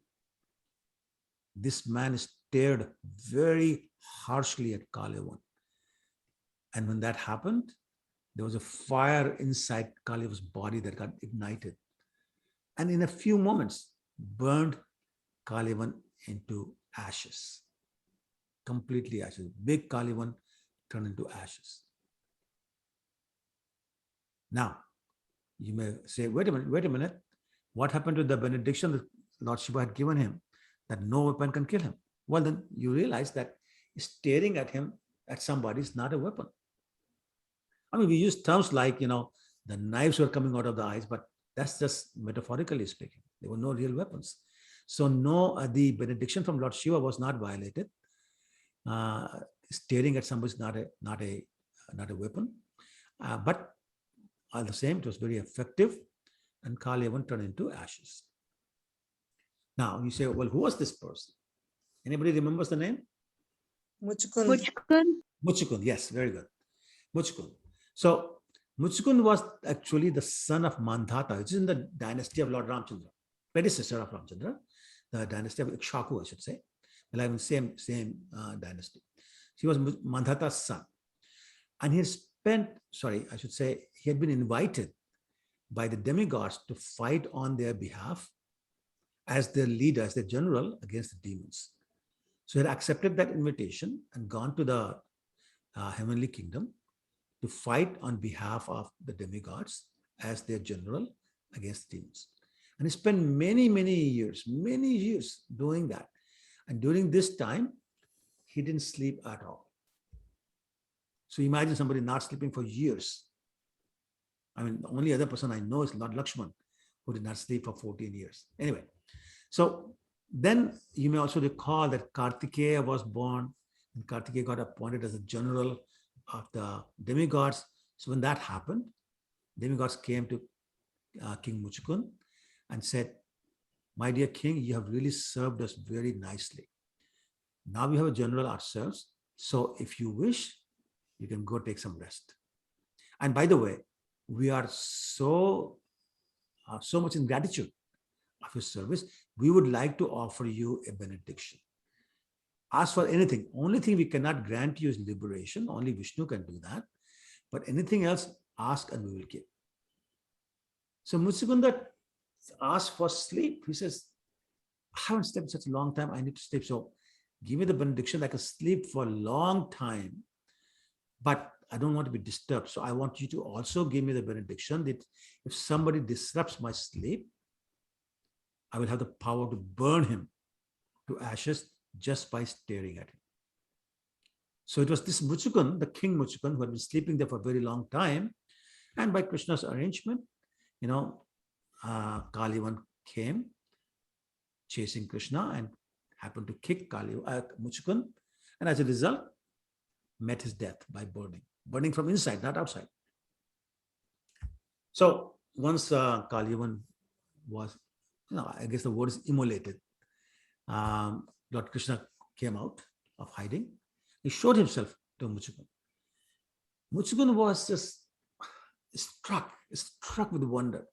This man stared very harshly at Kalivan. And when that happened, there was a fire inside Kalivan's body that got ignited. And in a few moments, burned Kalivan into ashes. Completely ashes. Big Kalivan turned into ashes. Now, you may say, wait a minute. What happened to the benediction that Lord Shiva had given him, that no weapon can kill him? Well, then you realize that staring at him, at somebody, is not a weapon. I mean, we use terms like, the knives were coming out of the eyes, but that's just metaphorically speaking. There were no real weapons. So no, the benediction from Lord Shiva was not violated. Staring at somebody is not a weapon. But all the same, it was very effective, and Kalivan turned into ashes. Now you say, well, who was this person? Anybody remembers the name? Muchkund. Muchkund, yes, very good. Muchkund. So Muchkund was actually the son of Mandhata, which is in the dynasty of Lord Ramchandra, predecessor of Ramchandra, the dynasty of Ikshaku, I should say. Well, I mean, same dynasty. He was Mandhata's son. And he had been invited by the demigods to fight on their behalf as their leader, as their general against the demons. So he had accepted that invitation and gone to the heavenly kingdom to fight on behalf of the demigods as their general against demons. And he spent many years doing that. And during this time, he didn't sleep at all. So imagine somebody not sleeping for years. I mean, the only other person I know is Lord Lakshman, who did not sleep for 14 years. Anyway, so then you may also recall that Kartikeya was born, and Kartikeya got appointed as a general of the demigods. So when that happened, demigods came to King Muchukund and said, my dear king, you have really served us very nicely. Now we have a general ourselves. So if you wish, you can go take some rest. And by the way, we are so much in gratitude of your service. We would like to offer you a benediction. Ask for anything. Only thing we cannot grant you is liberation. Only Vishnu can do that. But anything else, ask and we will give. So Mutsukunda asked for sleep. He says, I haven't slept such a long time. I need to sleep. So give me the benediction. I can sleep for a long time, but I don't want to be disturbed. So I want you to also give me the benediction that if somebody disrupts my sleep, I will have the power to burn him to ashes just by staring at him. So it was this Muchukund, the king Muchukund, who had been sleeping there for a very long time. And by Krishna's arrangement, Kalivan came chasing Krishna and happened to kick Muchukund. And as a result, met his death by burning from inside, not outside. So once Kalivan was, I guess the word is immolated, Lord Krishna came out of hiding. He showed himself to Muchukund. Muchukund was just struck with wonder.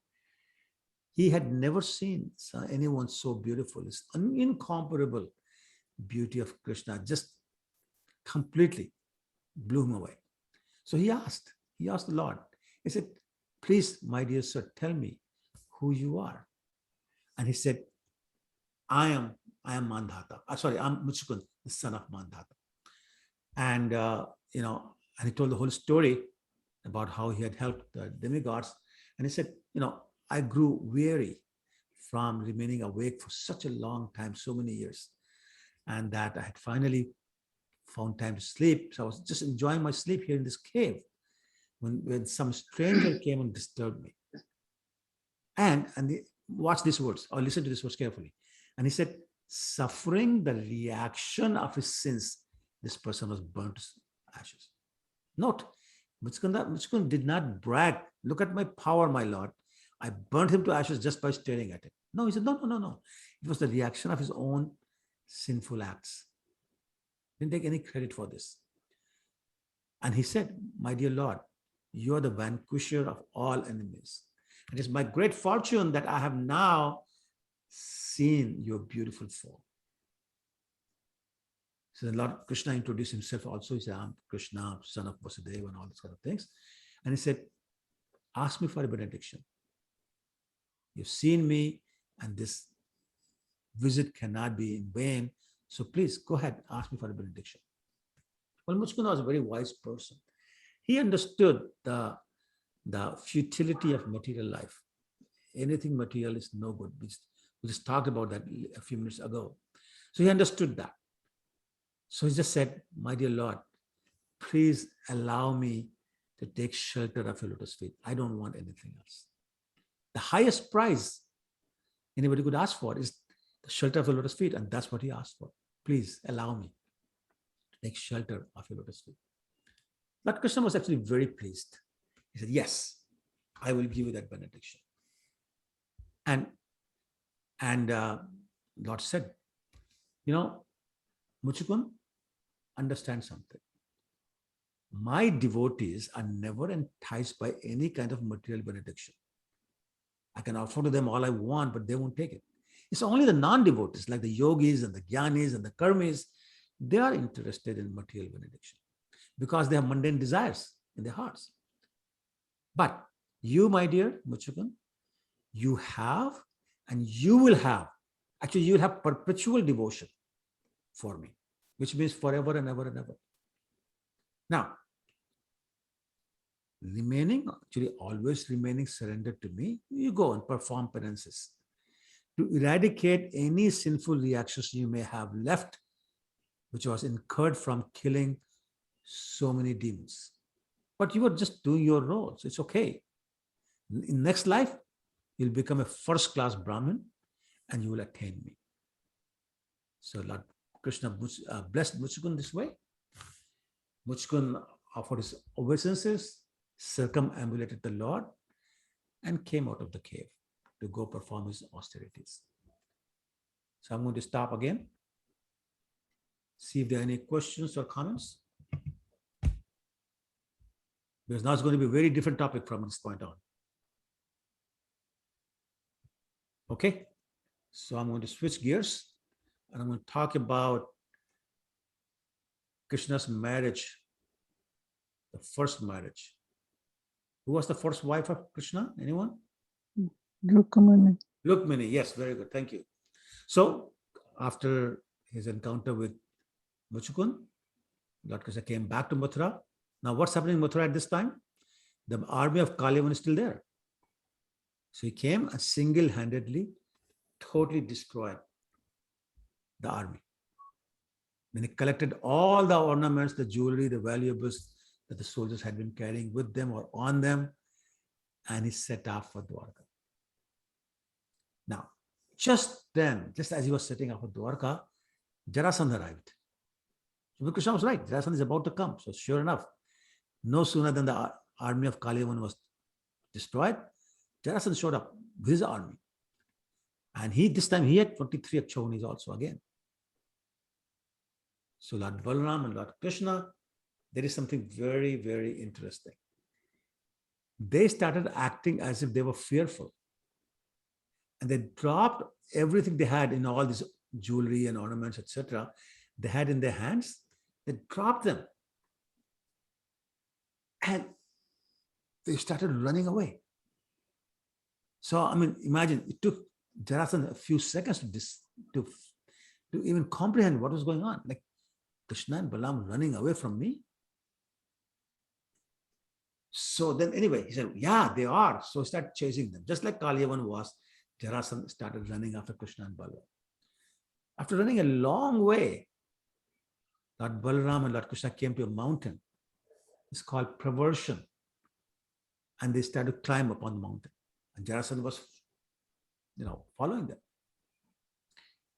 He had never seen anyone so beautiful. It's an incomparable beauty of Krishna just completely blew him away. So he asked the Lord, he said, please, my dear sir, tell me who you are. And he said, I am Mandhata. I'm Muchukund, the son of Mandhata. And, and he told the whole story about how he had helped the demigods. And he said, I grew weary from remaining awake for such a long time, so many years, and that I had finally found time to sleep. So I was just enjoying my sleep here in this cave when some stranger came and disturbed me. And watch these words, or listen to these words carefully. And he said, suffering the reaction of his sins, this person was burnt to ashes. Note, Muchukund did not brag. Look at my power, my Lord. I burnt him to ashes just by staring at him. No, he said, no. It was the reaction of his own sinful acts. Didn't take any credit for this. And he said, my dear Lord, you are the vanquisher of all enemies. It is my great fortune that I have now seen your beautiful form. So the Lord Krishna introduced himself also. He said, I'm Krishna, son of Vasudeva, and all these kind of things. And he said, ask me for a benediction. You've seen me, and this visit cannot be in vain. So please go ahead, ask me for a benediction. Well, Muchukund was a very wise person. He understood the futility of material life. Anything material is no good. We just talked about that a few minutes ago. So he understood that. So he just said, my dear Lord, please allow me to take shelter of your lotus feet. I don't want anything else. The highest prize anybody could ask for is the shelter of the lotus feet, and that's what he asked for. Please allow me to take shelter of your lotus feet. Lord Krishna was actually very pleased. He said, yes, I will give you that benediction. And Lord said, Muchukund, understand something. My devotees are never enticed by any kind of material benediction. I can offer to them all I want, but they won't take it. It's only the non-devotees, like the yogis and the jnanis and the karmis, they are interested in material benediction because they have mundane desires in their hearts. But you, my dear Muchukund, you have and you will have, actually you will have perpetual devotion for me, which means forever and ever and ever. Now, always remaining surrendered to me, you go and perform penances to eradicate any sinful reactions you may have left, which was incurred from killing so many demons. But you were just doing your role, so it's okay. In next life, you'll become a first-class Brahmin and you will attain me. So Lord Krishna blessed Muchukund this way. Muchukund offered his obeisances, circumambulated the Lord, and came out of the cave to go perform his austerities. So I'm going to stop again. See if there are any questions or comments. Because now it's going to be a very different topic from this point on. Okay, so I'm going to switch gears and I'm going to talk about Krishna's marriage, the first marriage. Who was the first wife of Krishna? Anyone? Rukmini. Rukmini, yes, very good, thank you. So after his encounter with Muchukund, Lord Krishna came back to Mathura. Now what's happening in Mathura at this time? The army of Kaliyavan is still there. So he came and single-handedly, totally destroyed the army. Then he collected all the ornaments, the jewelry, the valuables that the soldiers had been carrying with them or on them, and he set off for Dwarka. Now, just then, just as he was setting off for Dwarka, Jarasandha arrived. So Krishna was right, Jarasandha is about to come. So sure enough, no sooner than the army of Kaliyavan was destroyed, Jarasandha showed up with his army. And this time he had 23 Akshauhinis also again. So Lord Balaram and Lord Krishna, there is something very, very interesting. They started acting as if they were fearful. And they dropped everything they had in all this jewelry and ornaments, etc. They had in their hands. They dropped them. And they started running away. So, I mean, imagine it took Jarasandha a few seconds to even comprehend what was going on. Like Krishna and Balaram running away from me. So then anyway, he said, yeah, they are. So he started chasing them. Just like Kaliyavan was, Jarasandha started running after Krishna and Balaram. After running a long way, Lord Balaram and Lord Krishna came to a mountain. It's called Pravershan. And they started to climb up on the mountain. And Jarasandha was, following them.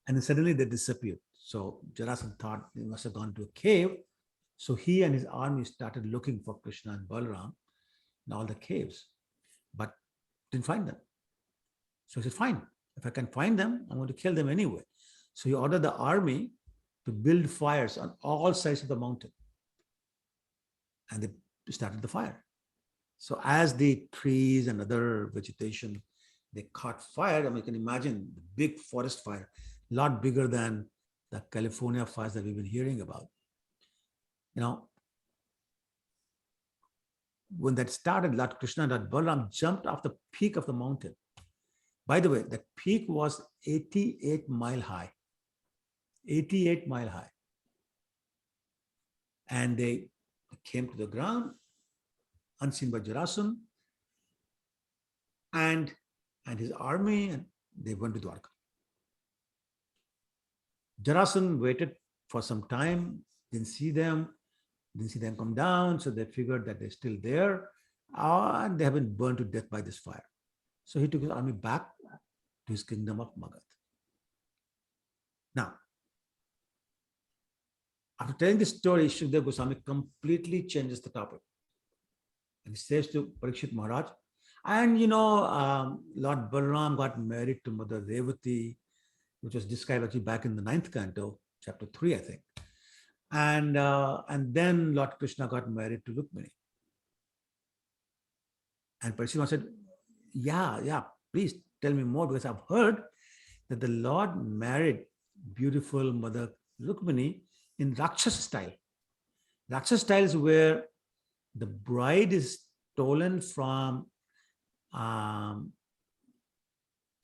And then suddenly they disappeared. So Jarasandha thought they must have gone to a cave. So he and his army started looking for Krishna and Balaram in all the caves, but didn't find them. So he said, fine, if I can find them, I'm going to kill them anyway. So he ordered the army to build fires on all sides of the mountain. And they started the fire. So as the trees and other vegetation, they caught fire. I mean, you can imagine the big forest fire, a lot bigger than the California fires that we've been hearing about. When that started, Lord Krishna and Lord Balaram jumped off the peak of the mountain. By the way, that peak was 88 mile high. 88 mile high. And they came to the ground, unseen by Jarasandha and his army, and they went to Dwarka. Jarasandha waited for some time, didn't see them come down, so they figured that they're still there, and they have been burned to death by this fire. So he took his army back to his kingdom of Magadha. Now, after telling this story, Shukdev Goswami completely changes the topic. And he says to Parikshit Maharaj, and Lord Balaram got married to Mother Revati, which was described actually back in the 9th canto, chapter 3, I think. And then Lord Krishna got married to Rukmini. And Parikshit Maharaj said, yeah, please tell me more, because I've heard that the Lord married beautiful Mother Rukmini in Rakshasa style. Rakshasa style is where the bride is stolen from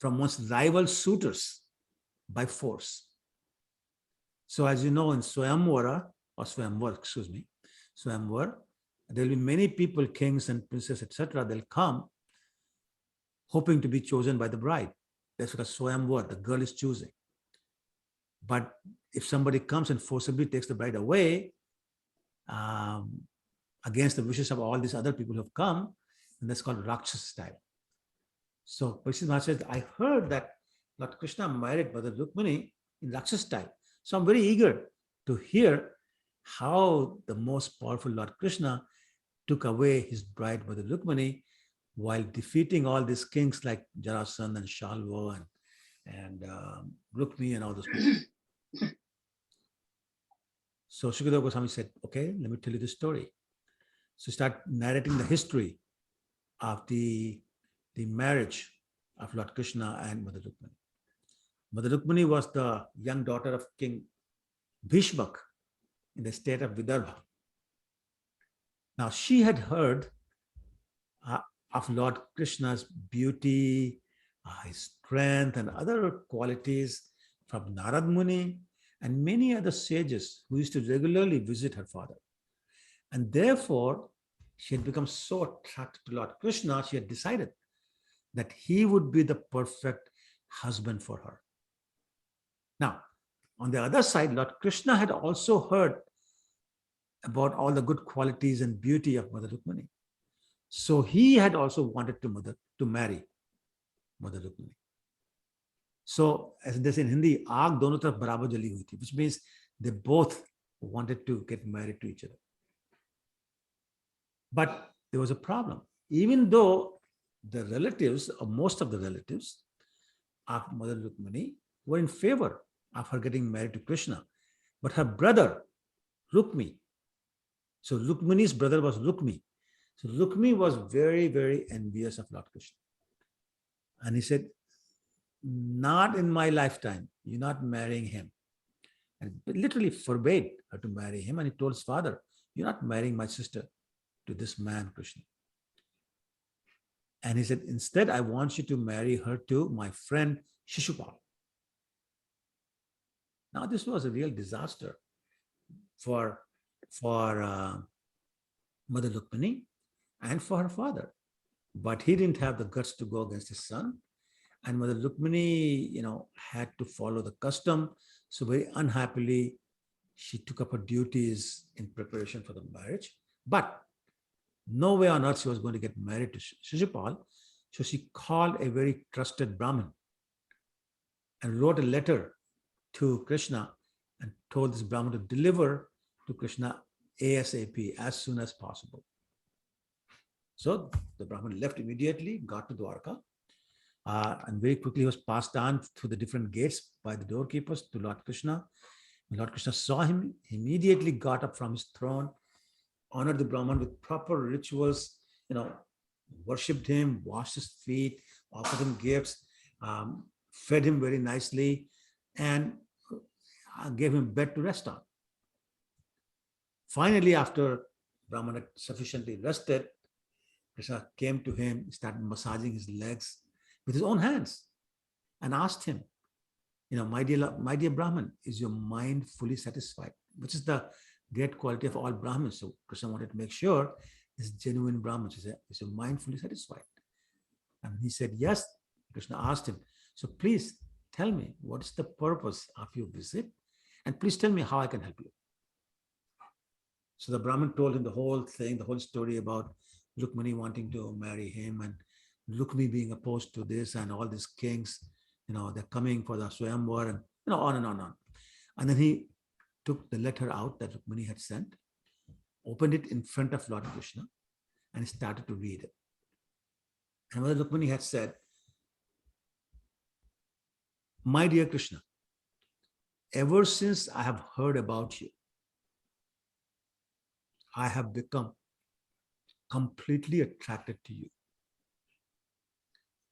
one's rival suitors by force. So as you know, in Swayamvar, there will be many people, kings and princes, etc. They'll come hoping to be chosen by the bride. That's because Swayamvar, the girl is choosing. But if somebody comes and forcibly takes the bride away, against the wishes of all these other people who have come, and that's called Rakshasa style. So Parikshit Maharaj says, I heard that Lord Krishna married Mother Rukmini in Rakshas style. So I'm very eager to hear how the most powerful Lord Krishna took away his bride Mother Rukmini while defeating all these kings like Jarasandha and Shalva and Rukmi and all those people. So Shukadeva Goswami said, okay, let me tell you the story. So start narrating the history of the marriage of Lord Krishna and Mother Rukmini. Mother Rukmini was the young daughter of King Bhishmak in the state of Vidarbha. Now she had heard of Lord Krishna's beauty, his strength and other qualities from Narad Muni and many other sages who used to regularly visit her father. And therefore, she had become so attracted to Lord Krishna, she had decided that he would be the perfect husband for her. Now, on the other side, Lord Krishna had also heard about all the good qualities and beauty of Mother Rukmini. So he had also wanted to marry Mother Rukmini. So as they say in Hindi, aag dono taraf barabar jali hui thi, which means they both wanted to get married to each other. But there was a problem. Even though the relatives, or most of the relatives of Mother Rukmini were in favor of her getting married to Krishna, but her brother, Rukmi, so Rukmini's brother was Rukmi. So Rukmi was very, very envious of Lord Krishna. And he said, not in my lifetime, you're not marrying him. And literally forbade her to marry him. And he told his father, you're not marrying my sister to this man, Krishna. And he said, instead, I want you to marry her to my friend Shishupal. Now, this was a real disaster for Mother Rukmini and for her father. But he didn't have the guts to go against his son. And Mother Rukmini, had to follow the custom. So very unhappily, she took up her duties in preparation for the marriage. But no way on earth she was going to get married to Shishupal. So she called a very trusted Brahmin and wrote a letter to Krishna and told this Brahmin to deliver to Krishna ASAP, as soon as possible. So the Brahmin left immediately, got to Dwarka, and very quickly was passed on through the different gates by the doorkeepers to Lord Krishna. When Lord Krishna saw him, he immediately got up from his throne, honored the Brahman with proper rituals, worshipped him, washed his feet, offered him gifts, fed him very nicely, and gave him bed to rest on. Finally, after Brahman had sufficiently rested, Krishna came to him, started massaging his legs with his own hands and asked him, my dear Brahman, is your mind fully satisfied? Which is the great quality of all Brahmins. So Krishna wanted to make sure this genuine Brahman, is your mind fully satisfied? And he said, yes. Krishna asked him, so please tell me, what is the purpose of your visit? And please tell me how I can help you. So the Brahmin told him the whole thing, the whole story about Rukmini wanting to marry him and Rukmi being opposed to this and all these kings, they're coming for the Swayamvar and, on and on and on. And then he took the letter out that Rukmini had sent, opened it in front of Lord Krishna, and started to read it. And Mother Rukmini had said, my dear Krishna, ever since I have heard about you, I have become completely attracted to you.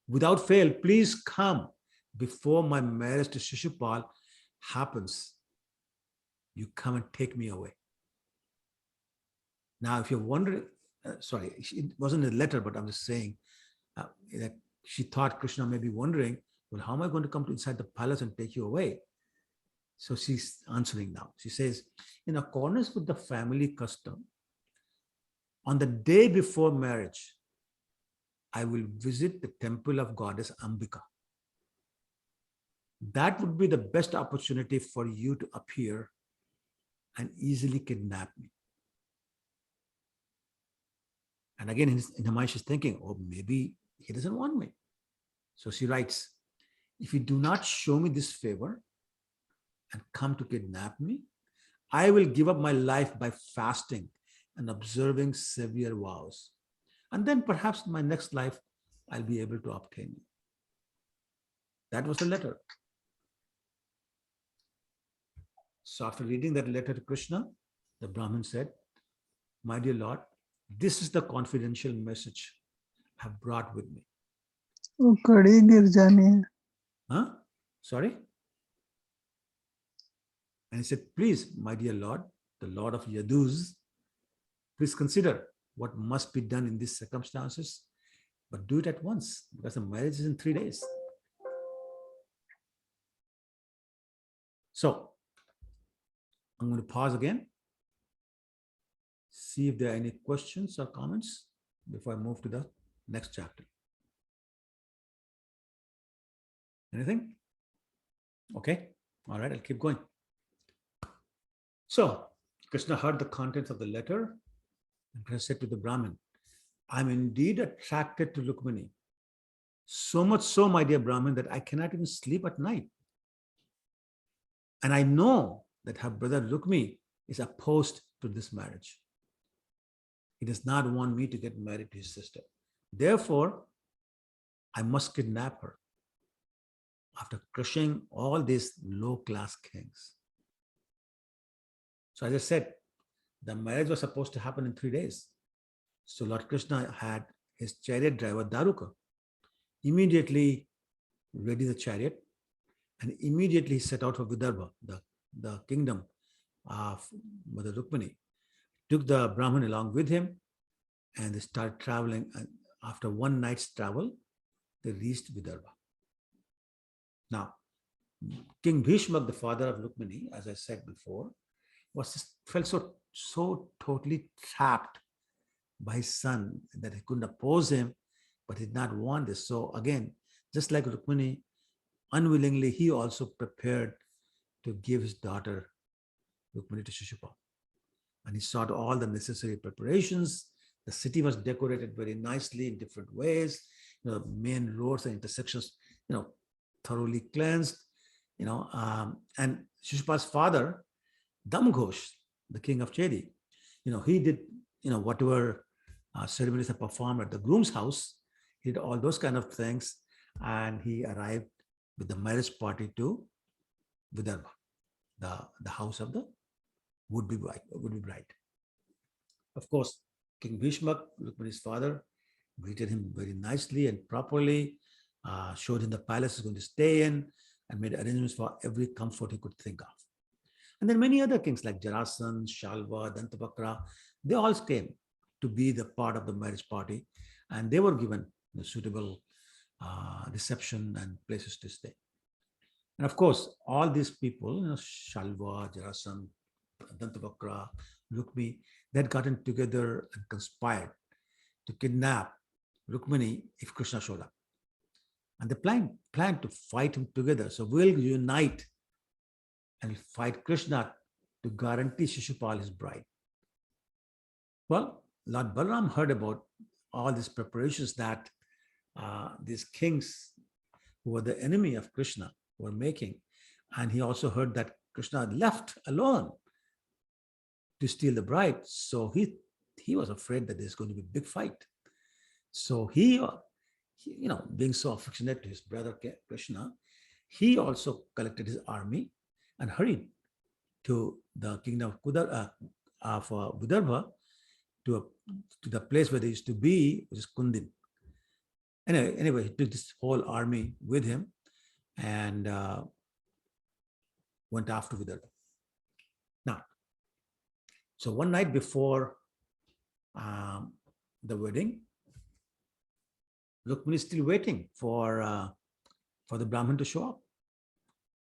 Without fail, please come before my marriage to Shishupal happens. You come and take me away. Now, if you're wondering, sorry, it wasn't a letter, but I'm just saying that she thought Krishna may be wondering, well, how am I going to come to inside the palace and take you away? So she's answering now. She says, in accordance with the family custom, on the day before marriage, I will visit the temple of goddess Ambika. That would be the best opportunity for you to appear and easily kidnap me. And again, in her mind, she's thinking, oh, maybe he doesn't want me. So she writes, if you do not show me this favor and come to kidnap me, I will give up my life by fasting and observing severe vows. And then perhaps in my next life, I'll be able to obtain you. That was the letter. So after reading that letter to Krishna, the Brahmin said, my dear Lord, this is the confidential message I have brought with me. वो कड़ी गिर जानी है. Huh? Sorry? And he said, please, my dear Lord, the Lord of Yadus, please consider what must be done in these circumstances, but do it at once because the marriage is in 3 days. So I'm going to pause again, see if there are any questions or comments before I move to the next chapter. Anything? Okay. All right, I'll keep going. So Krishna heard the contents of the letter and Krishna said to the Brahmin, I'm indeed attracted to Rukmini. So much so, my dear Brahmin, that I cannot even sleep at night. And I know that her brother Rukmi is opposed to this marriage. He does not want me to get married to his sister. Therefore, I must kidnap her after crushing all these low-class kings. So as I said, the marriage was supposed to happen in 3 days. So Lord Krishna had his chariot driver Daruka immediately ready the chariot and immediately set out for Vidarbha, the kingdom of Mother Rukmini. Took the Brahmin along with him and they started traveling. And after one night's travel, they reached Vidarbha. Now, King Bhishma, the father of Rukmini, as I said before, felt so totally trapped by his son that he couldn't oppose him, but he did not want this. So again, just like Rukmini, unwillingly, he also prepared to give his daughter Rukmini to Shishupal. And he sought all the necessary preparations. The city was decorated very nicely in different ways. Main roads and intersections, thoroughly cleansed. And Shishupal's father, Damghosh, the king of Chedi, he did, whatever ceremonies are performed at the groom's house, he did all those kind of things, and he arrived with the marriage party to Vidarbha, the house of the would-be bride. Of course, King Bhishma, Rukmini's father, greeted him very nicely and properly, showed him the palace he's going to stay in, and made arrangements for every comfort he could think of. And then many other kings like Jarasan, Shalva, Dantavakra, they all came to be the part of the marriage party, and they were given suitable reception and places to stay. And of course, all these people, Shalva, Jarasan, Dantavakra, Rukmi, they had gotten together and conspired to kidnap Rukmini if Krishna showed up. And they planned to fight him together. So we'll unite and fight Krishna to guarantee Shishupal his bride. Well, Lord Balaram heard about all these preparations that these kings who were the enemy of Krishna were making. And he also heard that Krishna left alone to steal the bride. So he was afraid that there's going to be a big fight. So he being so affectionate to his brother Krishna, he also collected his army and hurried to the kingdom of Vidarbha, to the place where they used to be, which is Kundin. Anyway, he took this whole army with him and went after Vidarbha. Now, so one night before the wedding, Rukmini is still waiting for the Brahmin to show up.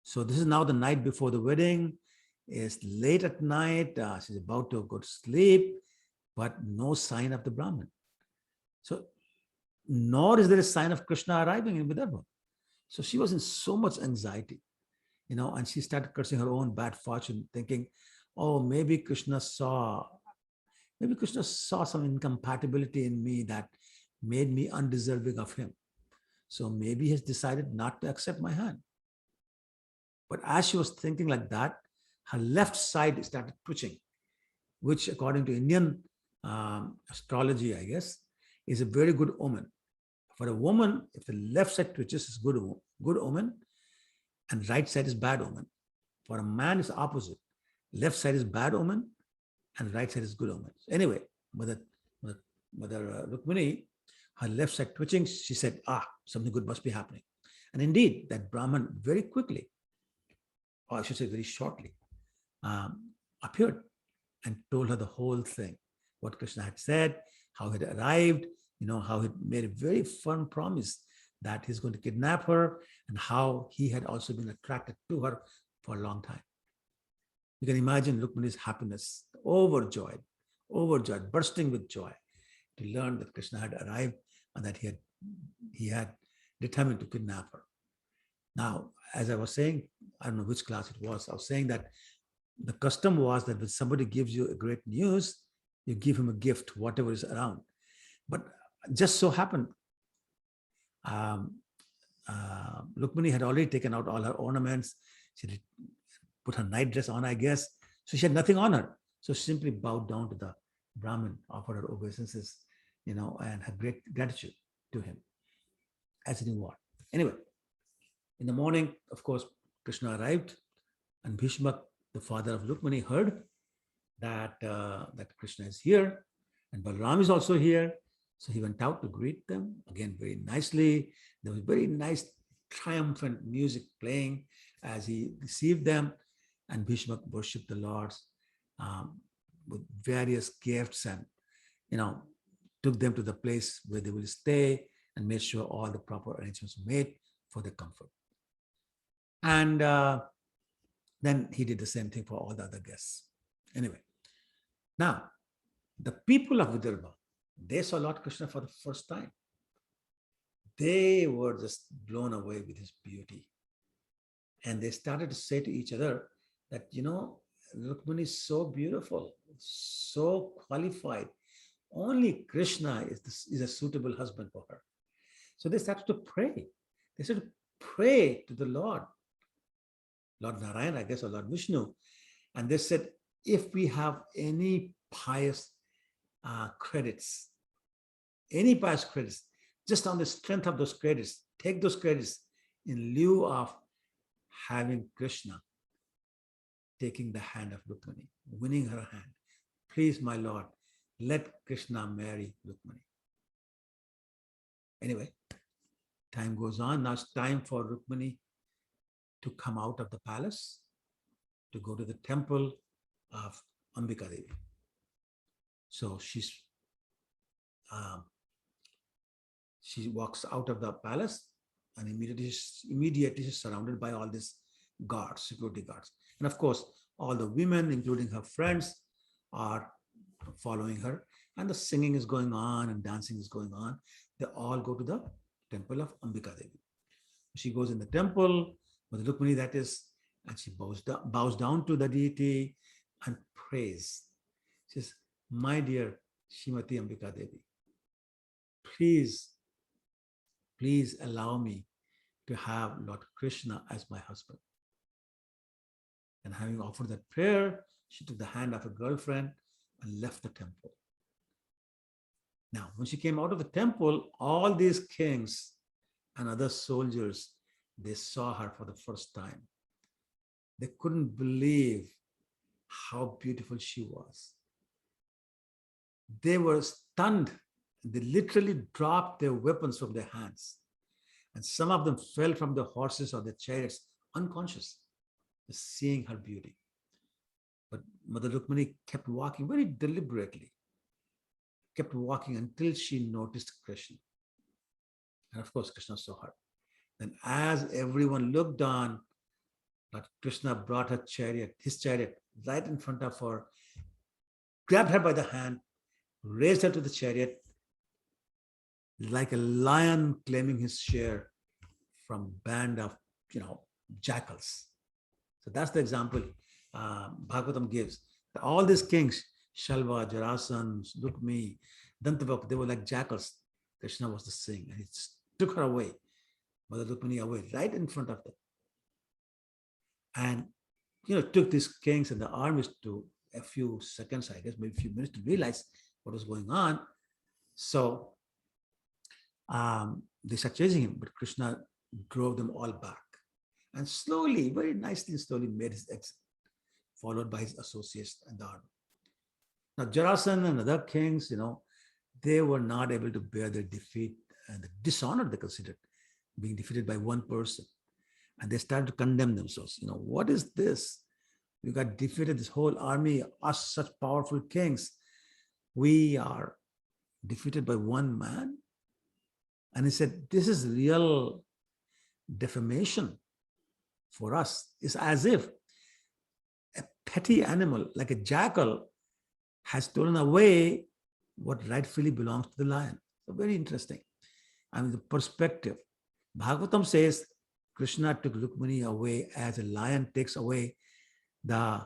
So this is now the night before the wedding. It's late at night. She's about to go to sleep, but no sign of the Brahmin. So nor is there a sign of Krishna arriving in Vidarbha. So she was in so much anxiety, and she started cursing her own bad fortune, thinking, oh, maybe Krishna saw some incompatibility in me that made me undeserving of him. So maybe he has decided not to accept my hand. But as she was thinking like that, her left side started twitching, which according to Indian astrology, I guess, is a very good omen. For a woman, if the left side twitches, is good omen, and right side is bad omen. For a man, it's opposite. Left side is bad omen, and right side is good omen. Anyway, Mother Rukmini, her left side twitching, she said, something good must be happening. And indeed, that Brahman very quickly, or I should say very shortly, appeared and told her the whole thing, what Krishna had said, how he had arrived, how he made a very firm promise that he's going to kidnap her, and how he had also been attracted to her for a long time. You can imagine Rukmini's happiness, overjoyed, bursting with joy to learn that Krishna had arrived and that he had determined to kidnap her. Now, as I was saying, I don't know which class it was, I was saying that the custom was that when somebody gives you a great news, you give him a gift, whatever is around. But just so happened, Rukmini had already taken out all her ornaments. She had put her night dress on, I guess. So she had nothing on her. So she simply bowed down to the Brahmin, offered her obeisances, and her great gratitude to him as he knew what. Anyway, in the morning, of course, Krishna arrived, and Bhishma, the father of Rukmini, heard that Krishna is here, and Balaram is also here. So he went out to greet them, again, very nicely. There was very nice triumphant music playing as he received them, and Bhishma worshipped the Lords with various gifts, and took them to the place where they will stay and made sure all the proper arrangements were made for their comfort. And then he did the same thing for all the other guests. Anyway, now the people of Vidarbha, they saw Lord Krishna for the first time. They were just blown away with his beauty. And they started to say to each other that, Rukmini is so beautiful, so qualified. Only Krishna is a suitable husband for her. So they started to pray. They started to pray to the Lord Narayan, I guess, or Lord Vishnu. And they said, if we have any pious credits, just on the strength of those credits, take those credits in lieu of having Krishna taking the hand of Rukmini, winning her hand. Please, my Lord, let Krishna marry Rukmini. Anyway, time goes on. Now it's time for Rukmini to come out of the palace, to go to the temple of Ambika Devi. So she walks out of the palace, and immediately she's surrounded by all these guards, security guards. And of course, all the women, including her friends, are following her. And the singing is going on and dancing is going on. They all go to the temple of Ambika Devi. She goes in the temple with Rukmini, that is, and she bows down to the deity and prays. She says, my dear Shrimati Ambika Devi, please allow me to have Lord Krishna as my husband. And having offered that prayer, she took the hand of her girlfriend and left the temple. Now, when she came out of the temple, all these kings and other soldiers, they saw her for the first time. They couldn't believe how beautiful she was. They were stunned. They literally dropped their weapons from their hands. And some of them fell from the horses or the chariots unconscious, just seeing her beauty. But Mother Rukmini kept walking very deliberately, kept walking until she noticed Krishna. And of course, Krishna saw her. Then as everyone looked on, Lord Krishna brought his chariot right in front of her, grabbed her by the hand, raised her to the chariot, like a lion claiming his share from band of, jackals. So that's the example Bhagavatam gives. All these kings, Shalva, Jarasan, Rukmi, Dantavak, they were like jackals. Krishna was the king, and he took her away Mother Rukmini away right in front of them. And, it took these kings and the armies to a few seconds, I guess, maybe a few minutes to realize what was going on. So they started chasing him, but Krishna drove them all back. And slowly, very nicely, slowly made his exit, followed by his associates and the army. Now, Jarasandha and other kings, they were not able to bear their defeat and the dishonor they considered being defeated by one person. And they started to condemn themselves. What is this? We got defeated, this whole army, us such powerful kings. We are defeated by one man. And he said, this is real defamation for us. It's as if a petty animal like a jackal has stolen away what rightfully belongs to the lion. So very interesting. The perspective. Bhagavatam says Krishna took Rukmini away as a lion takes away the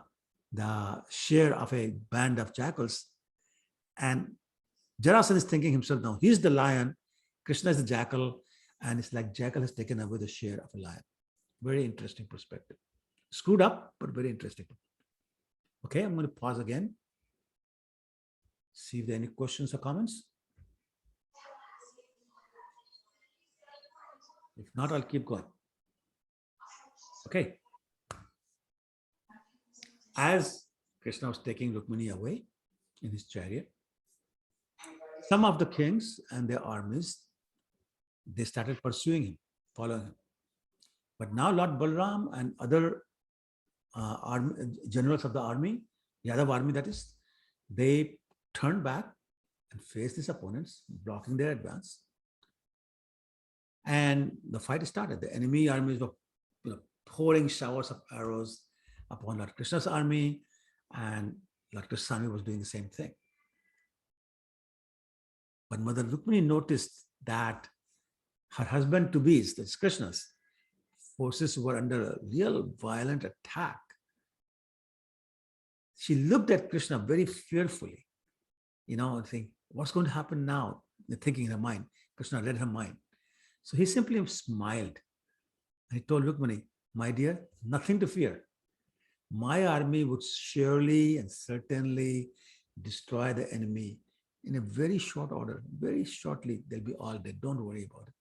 share of a band of jackals. And Jarasandha is thinking himself now, he's the lion, Krishna is the jackal, and it's like jackal has taken away the share of a lion. Very interesting perspective. Screwed up, but very interesting. Okay, I'm going to pause again. See if there are any questions or comments. If not, I'll keep going. Okay. As Krishna was taking Rukmini away in his chariot, some of the kings and their armies, they started pursuing him, following him. But now Lord Balram and other generals of the army, Yadav army that is, they turned back and faced his opponents, blocking their advance. And the fight started. The enemy armies were pouring showers of arrows upon Lord Krishna's army, and Lord Krishna's army was doing the same thing. But Mother Rukmini noticed that her husband to be, that's Krishna's, forces were under a real violent attack. She looked at Krishna very fearfully, and think, what's going to happen now? Thinking in her mind. Krishna read her mind. So he simply smiled. And he told Rukmini, my dear, nothing to fear. My army would surely and certainly destroy the enemy in a very short order. Very shortly, they'll be all dead. Don't worry about it.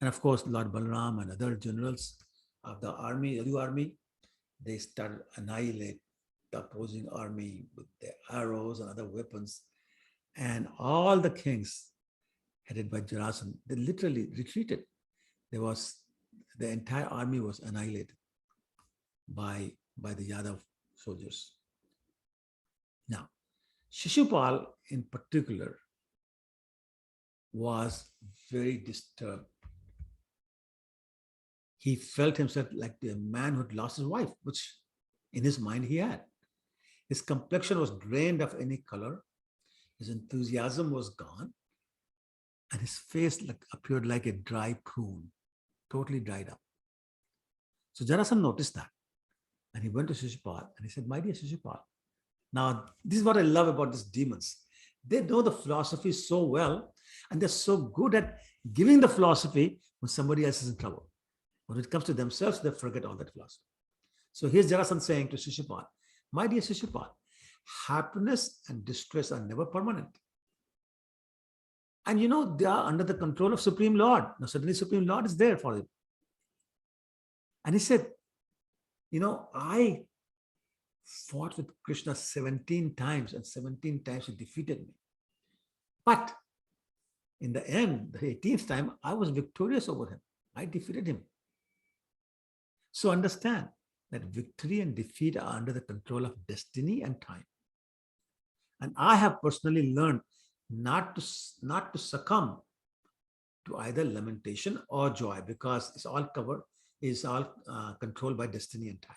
And of course, Lord Balram and other generals of the army, Yadu army, they started annihilate the opposing army with their arrows and other weapons. And all the kings headed by Jarasandha, they literally retreated. The entire army was annihilated by the Yadav soldiers. Now, Shishupal in particular was very disturbed. He felt himself like the man who had lost his wife, which in his mind he had. His complexion was drained of any color. His enthusiasm was gone. And his face appeared like a dry prune, totally dried up. So Jarasandha noticed that. And he went to Shishupal and he said, my dear Shishupal, now this is what I love about these demons. They know the philosophy so well, and they're so good at giving the philosophy when somebody else is in trouble. When it comes to themselves, they forget all that philosophy. So here's Jarasandha saying to Shishupal, my dear Shishupal, happiness and distress are never permanent. And they are under the control of Supreme Lord. Now suddenly Supreme Lord is there for them. And he said, I fought with Krishna 17 times and 17 times he defeated me. But in the end, the 18th time, I was victorious over him. I defeated him. So understand that victory and defeat are under the control of destiny and time. And I have personally learned not to succumb to either lamentation or joy, because it's all controlled by destiny and time.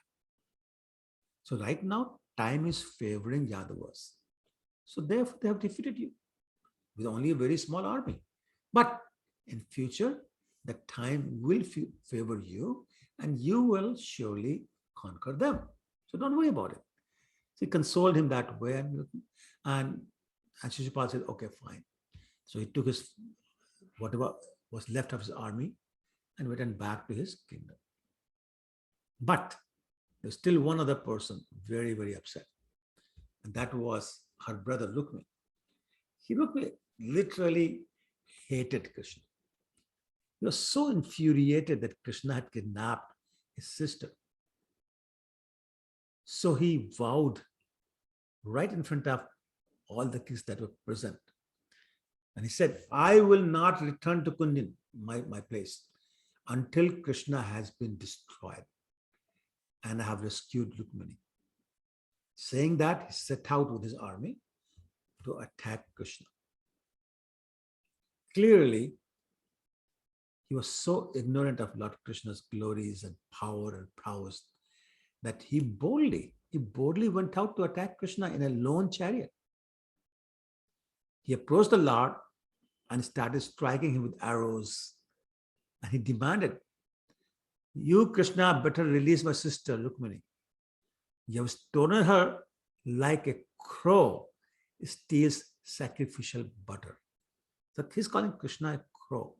So right now, time is favoring Yadavas. So therefore, they have defeated you with only a very small army. But in future, the time will favor you and you will surely conquer them. So don't worry about it. So he consoled him that way. And Shishupal said, okay, fine. So he took his whatever was left of his army and returned back to his kingdom. But there's still one other person very, very upset. And that was her brother Rukmi. Rukmi literally hated Krishna. He was so infuriated that Krishna had kidnapped his sister. So he vowed right in front of all the kings that were present. And he said, I will not return to Kundin, my place, until Krishna has been destroyed and I have rescued Rukmini. Saying that, he set out with his army to attack Krishna. Clearly, he was so ignorant of Lord Krishna's glories and power and prowess that he boldly went out to attack Krishna in a lone chariot. He approached the Lord and started striking him with arrows. And he demanded, you, Krishna, better release my sister, Rukmini. You have stolen her like a crow steals sacrificial butter. So he's calling Krishna a crow.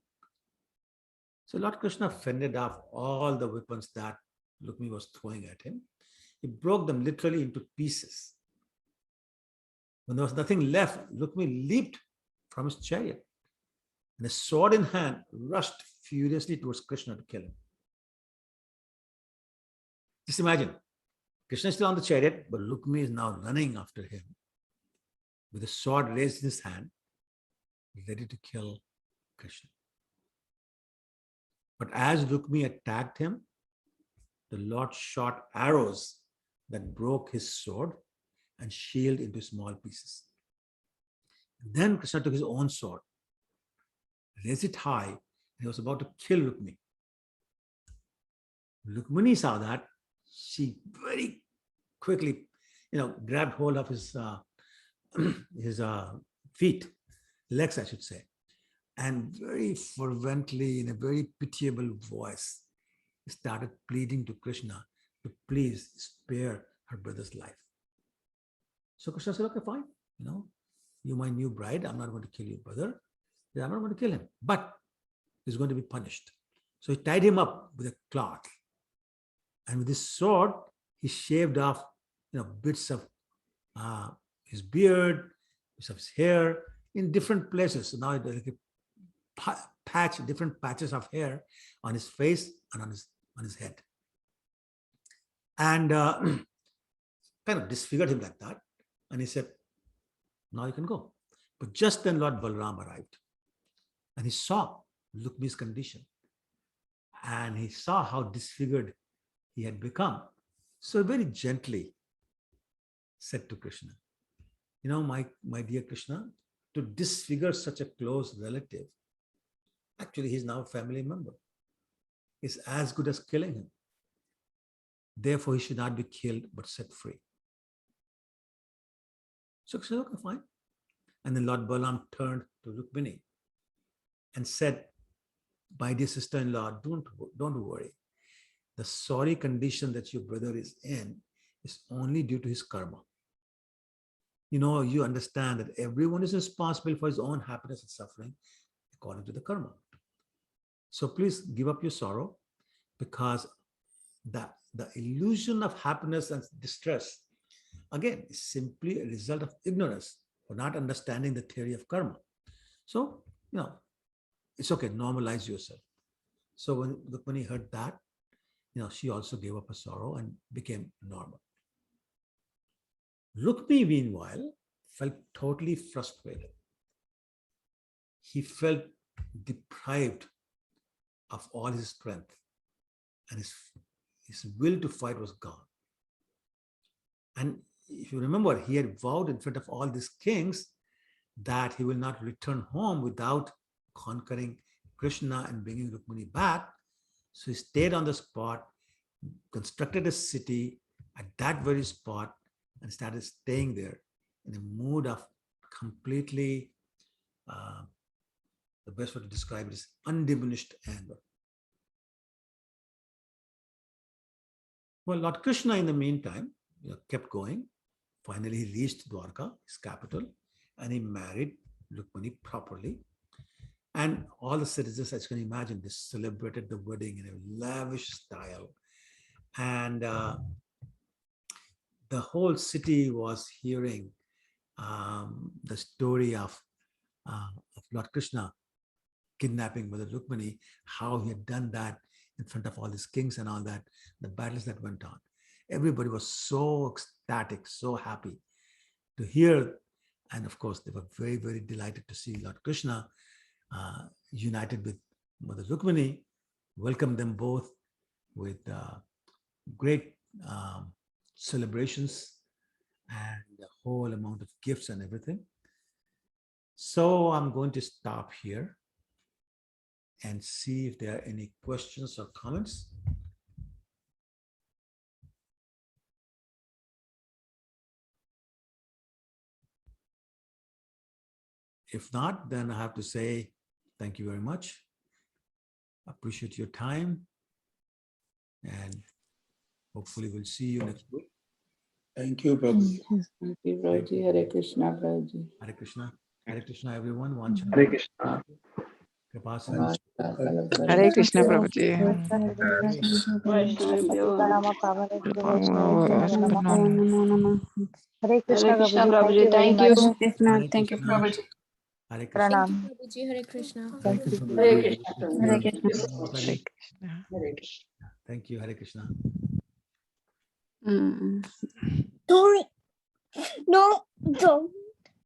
So Lord Krishna fended off all the weapons that Rukmini was throwing at him. He broke them literally into pieces. When there was nothing left, Rukmini leaped from his chariot and a sword in hand rushed furiously towards Krishna to kill him. Just imagine, Krishna is still on the chariot, but Rukmini is now running after him with a sword raised in his hand, ready to kill Krishna. But as Rukmini attacked him, the Lord shot arrows that broke his sword and shield into small pieces. And then Krishna took his own sword, raised it high, and he was about to kill Rukmini. Rukmini saw that. She very quickly, grabbed hold of his feet, legs, I should say, and very fervently, in a very pitiable voice, started pleading to Krishna to please spare her brother's life. So Krishna said, okay, fine. You're my new bride. I'm not going to kill your brother. I'm not going to kill him, but he's going to be punished. So he tied him up with a cloth. And with his sword, he shaved off, bits of his beard, bits of his hair in different places. So now there's like different patches of hair on his face and on his head. And kind of disfigured him like that. And he said, now you can go. But just then Lord Balaram arrived. And he saw Rukmini's condition. And he saw how disfigured he had become. So very gently said to Krishna, my dear Krishna, to disfigure such a close relative, actually he's now a family member, is as good as killing him. Therefore, he should not be killed, but set free. So Krishna said, okay, fine. And then Lord Balaram turned to Rukmini and said, my dear sister-in-law, don't worry. The sorry condition that your brother is in is only due to his karma. You understand that everyone is responsible for his own happiness and suffering according to the karma. So please give up your sorrow, because the illusion of happiness and distress, again, is simply a result of ignorance or not understanding the theory of karma. So, it's okay, normalize yourself. So when Rukmini heard that, she also gave up her sorrow and became normal. Rukmini, meanwhile, felt totally frustrated. He felt deprived of all his strength, and his will to fight was gone. And if you remember, he had vowed in front of all these kings that he will not return home without conquering Krishna and bringing Rukmini back. So he stayed on the spot, constructed a city at that very spot, and started staying there in a mood of completely, the best way to describe it is undiminished anger. Well, Lord Krishna, in the meantime, kept going. Finally, he reached Dwarka, his capital, and he married Rukmini properly. And all the citizens, as you can imagine, they celebrated the wedding in a lavish style. And the whole city was hearing the story of Lord Krishna kidnapping Mother Rukmini, how he had done that in front of all these kings and all that, the battles that went on. Everybody was so ecstatic, so happy to hear. And of course, they were very, very delighted to see Lord Krishna united with Mother Rukmini, welcome them both with great celebrations and a whole amount of gifts and everything. So I'm going to stop here and see if there are any questions or comments. If not, then I have to say thank you very much. Appreciate your time. And hopefully we'll see you next week. Thank you, Prabhuji. Thank you, Prabhuji. Hare Krishna, Prabhuji. Hare Krishna. Hare Krishna, everyone. One Hare Krishna. Krishna. Hare Krishna, Prabhuji. Hare Krishna, Prabhuji. Thank you. Thank you, Prabhuji. Hare Krishna. Pranam. Hare Krishna. Hare Krishna. Hare Krishna. Hare Prabhuji. Krishna. Hare Krishna. Hare Krishna. Thank you, Hare Krishna. Mm. No, don't.